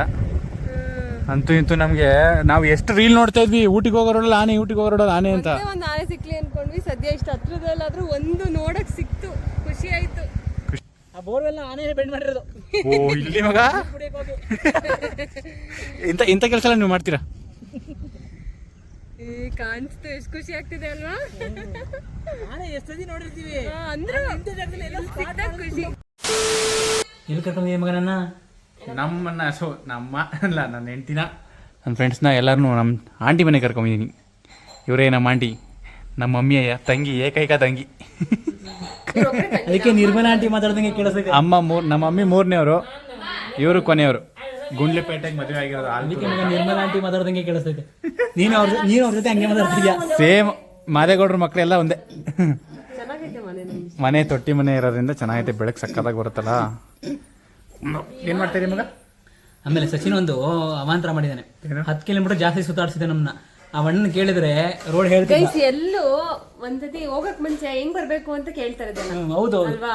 ಅಂತೂ ಇಂತೂ ನಮಗೆ, ನಾವು ಎಷ್ಟು ರೀಲ್ ನೋಡ್ತಾ ಇದ್ವಿ, ಊಟಿಗೆ ಹೋಗೋರೋಡಲ್ಲ ಆನೆ, ಊಟಿಗೆ ಹೋಗೋರೋಡಲ್ಲ ಆನೆ ಅಂತ. ಒಂದು ಆನೆ ಸಿಕ್ಲಿ ಅನ್ಕೊಂಡ್ವಿ. ಸದ್ಯ ಇಷ್ಟು ಹತ್ರದಲ್ಲಾದ್ರೂ ಒಂದು ನೋಡಕ್ ಸಿಕ್ತು, ಖುಷಿ ಆಯ್ತು. ಆ ಬೋರ್ವೆಲ್ಲ ಆನೆ ಬೆಂಡ್ ಮಾಡಿರೋದು. ಓ ಇಲ್ಲಿ ಮಗ, ಇಂಥ ಕೆಲಸ ಎಲ್ಲ ನೀವು ಮಾಡ್ತೀರಾ? ಕಾಣಿಸ್ತು, ಎಷ್ಟು ಖುಷಿ ಆಗ್ತಿದೆ ಅಲ್ವಾ? ಆನೆ ಎಷ್ಟು ಸತಿ ನೋಡಿರ್ತೀವಿ, ಅಂದ್ರೆ ಖುಷಿ. ಎಲ್ಲಿ ಕರ್ಕೊಂಡಿ ಮಗನನ್ನ? ನಮ್ಮ ಅಲ್ಲ, ನನ್ನ ಹೆಂಡ್ತಿನ, ನನ್ನ ಫ್ರೆಂಡ್ಸ್ನ ಎಲ್ಲರನ್ನೂ ನಮ್ಮ ಆಂಟಿ ಮನೆಗೆ ಕರ್ಕೊಂಬಿದ್ದೀನಿ. ಇವರೇ ನಮ್ಮ ಆಂಟಿ, ನಮ್ಮ ಮಮ್ಮಿಯ ತಂಗಿ, ಏಕೈಕ ತಂಗಿ. ಅದಕ್ಕೆ ನಿರ್ಮಲಾ ಆಂಟಿ ಮಾತಾಡ್ದಂಗೆ ಕೇಳಿಸ್ತೈತೆ. ನಮ್ಮ ಮಮ್ಮಿ 3ನೇವರು, ಇವರು ಕೊನೆಯವರು. ಗುಂಡ್ಲುಪೇಟೆಗೆ ಮದುವೆ ಆಗಿರೋದು. ಅದಕ್ಕೆ ನಿರ್ಮಲಾ ಆಂಟಿ ಮಾತಾಡ್ದಂಗೆ ಕೇಳಿಸ್ತೈತೆ. ನೀನು ಅವ್ರ ಜೊತೆ ಹಂಗೆ ಮಾತಾಡ್ತಿದ್ಯಾ? ಸೇಮ್. ಮಾದೇಗೌಡ್ರ ಮಕ್ಕಳೆಲ್ಲ ಒಂದೇ. ಮನೆ ತೊಟ್ಟಿ ಮನೆ ಇರೋದ್ರಿಂದ ಚೆನ್ನಾಗೈತೆ, ಬೆಳಕು ಸಕ್ಕತ್ತಾಗಿ ಬರುತ್ತಲ್ಲ. ಏನ್ ಮಾಡ್ತೀರಿ ಮಗ? ಆಮೇಲೆ ಸಚಿನ್ ಒಂದು ಅವಾಂತರ ಮಾಡಿದ್ದಾನೆ. 10 ಕಿಲೋಮೀಟರ್ ಜಾಸ್ತಿ ಸುತ್ತಾಡ್ಸಿದೆ ನಮ್ಮನ್ನ. ಆ ಅಣ್ಣನ ಕೇಳಿದ್ರೆ ರೋಡ್ ಹೇಳ್ತೀವಿ. ಎಲ್ಲೂ ಒಂದ್ಸತಿ ಹೋಗಕ್ ಮುಂಚೆ ಹೆಂಗ್ ಬರ್ಬೇಕು ಅಂತ ಕೇಳ್ತಾರೆ ಜನ. ಹೌದು ಅಲ್ವಾ?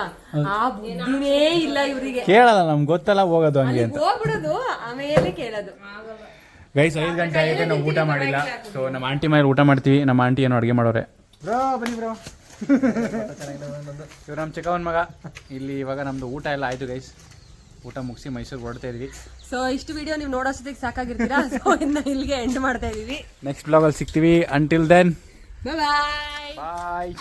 ಆ ಬುದ್ಧಿನೇ ಇಲ್ಲ ಇವರಿಗೆ. ಕೇಳಲ್ಲ, ನಮ್ಗೆ ಗೊತ್ತಲ್ಲ ಹೋಗೋದು ಹಂಗೆ ಅಂತ. ಹೋಗ್ಬಿಡೋದು, ಆಮೇಲೆ ಕೇಳೋದು. ಗೈಸ್, 5 ಗಂಟೆ ಆಗಿದೆ, ನಾವು ಊಟ ಮಾಡಿಲ್ಲ. ಸೊ ನಮ್ಮ ಆಂಟಿ ಮನೇಲಿ ಊಟ ಮಾಡ್ತೀವಿ. ನಮ್ಮ ಆಂಟಿ ಏನೋ ಅಡುಗೆ ಮಾಡೋರೆ. ಬ್ರೋ ಬನ್ನಿ ಬ್ರೋ. ಇವ್ರು ನಮ್ಮ ಚಿಕ್ಕವನ ಮಗ. ಇಲ್ಲಿ ಇವಾಗ ನಮ್ಮದು ಊಟ ಎಲ್ಲ ಆಯಿತು ಗೈಸ್. ಊಟ ಮುಗಿಸಿ ಮೈಸೂರಿಗೆ ಹೊರಡ್ತಾ ಇದೀವಿ. ಸೊ ಇಷ್ಟು ವಿಡಿಯೋ ನೀವು ನೋಡೋಷ್ಟೊತ್ತಿಗೆ ಸಾಕಾಗಿರ್ತೀರಾ. ಸೊ ಇನ್ನು ಇಲ್ಲಿಗೆ ಎಂಡ್ ಮಾಡ್ತಾ ಇದೀವಿ. ನೆಕ್ಸ್ಟ್ ಬ್ಲಾಗಲ್ಲಿ ಸಿಗ್ತೀವಿ. ಅಂಟಿಲ್ ದೆನ್ ಬಾಯ್ ಬಾಯ್.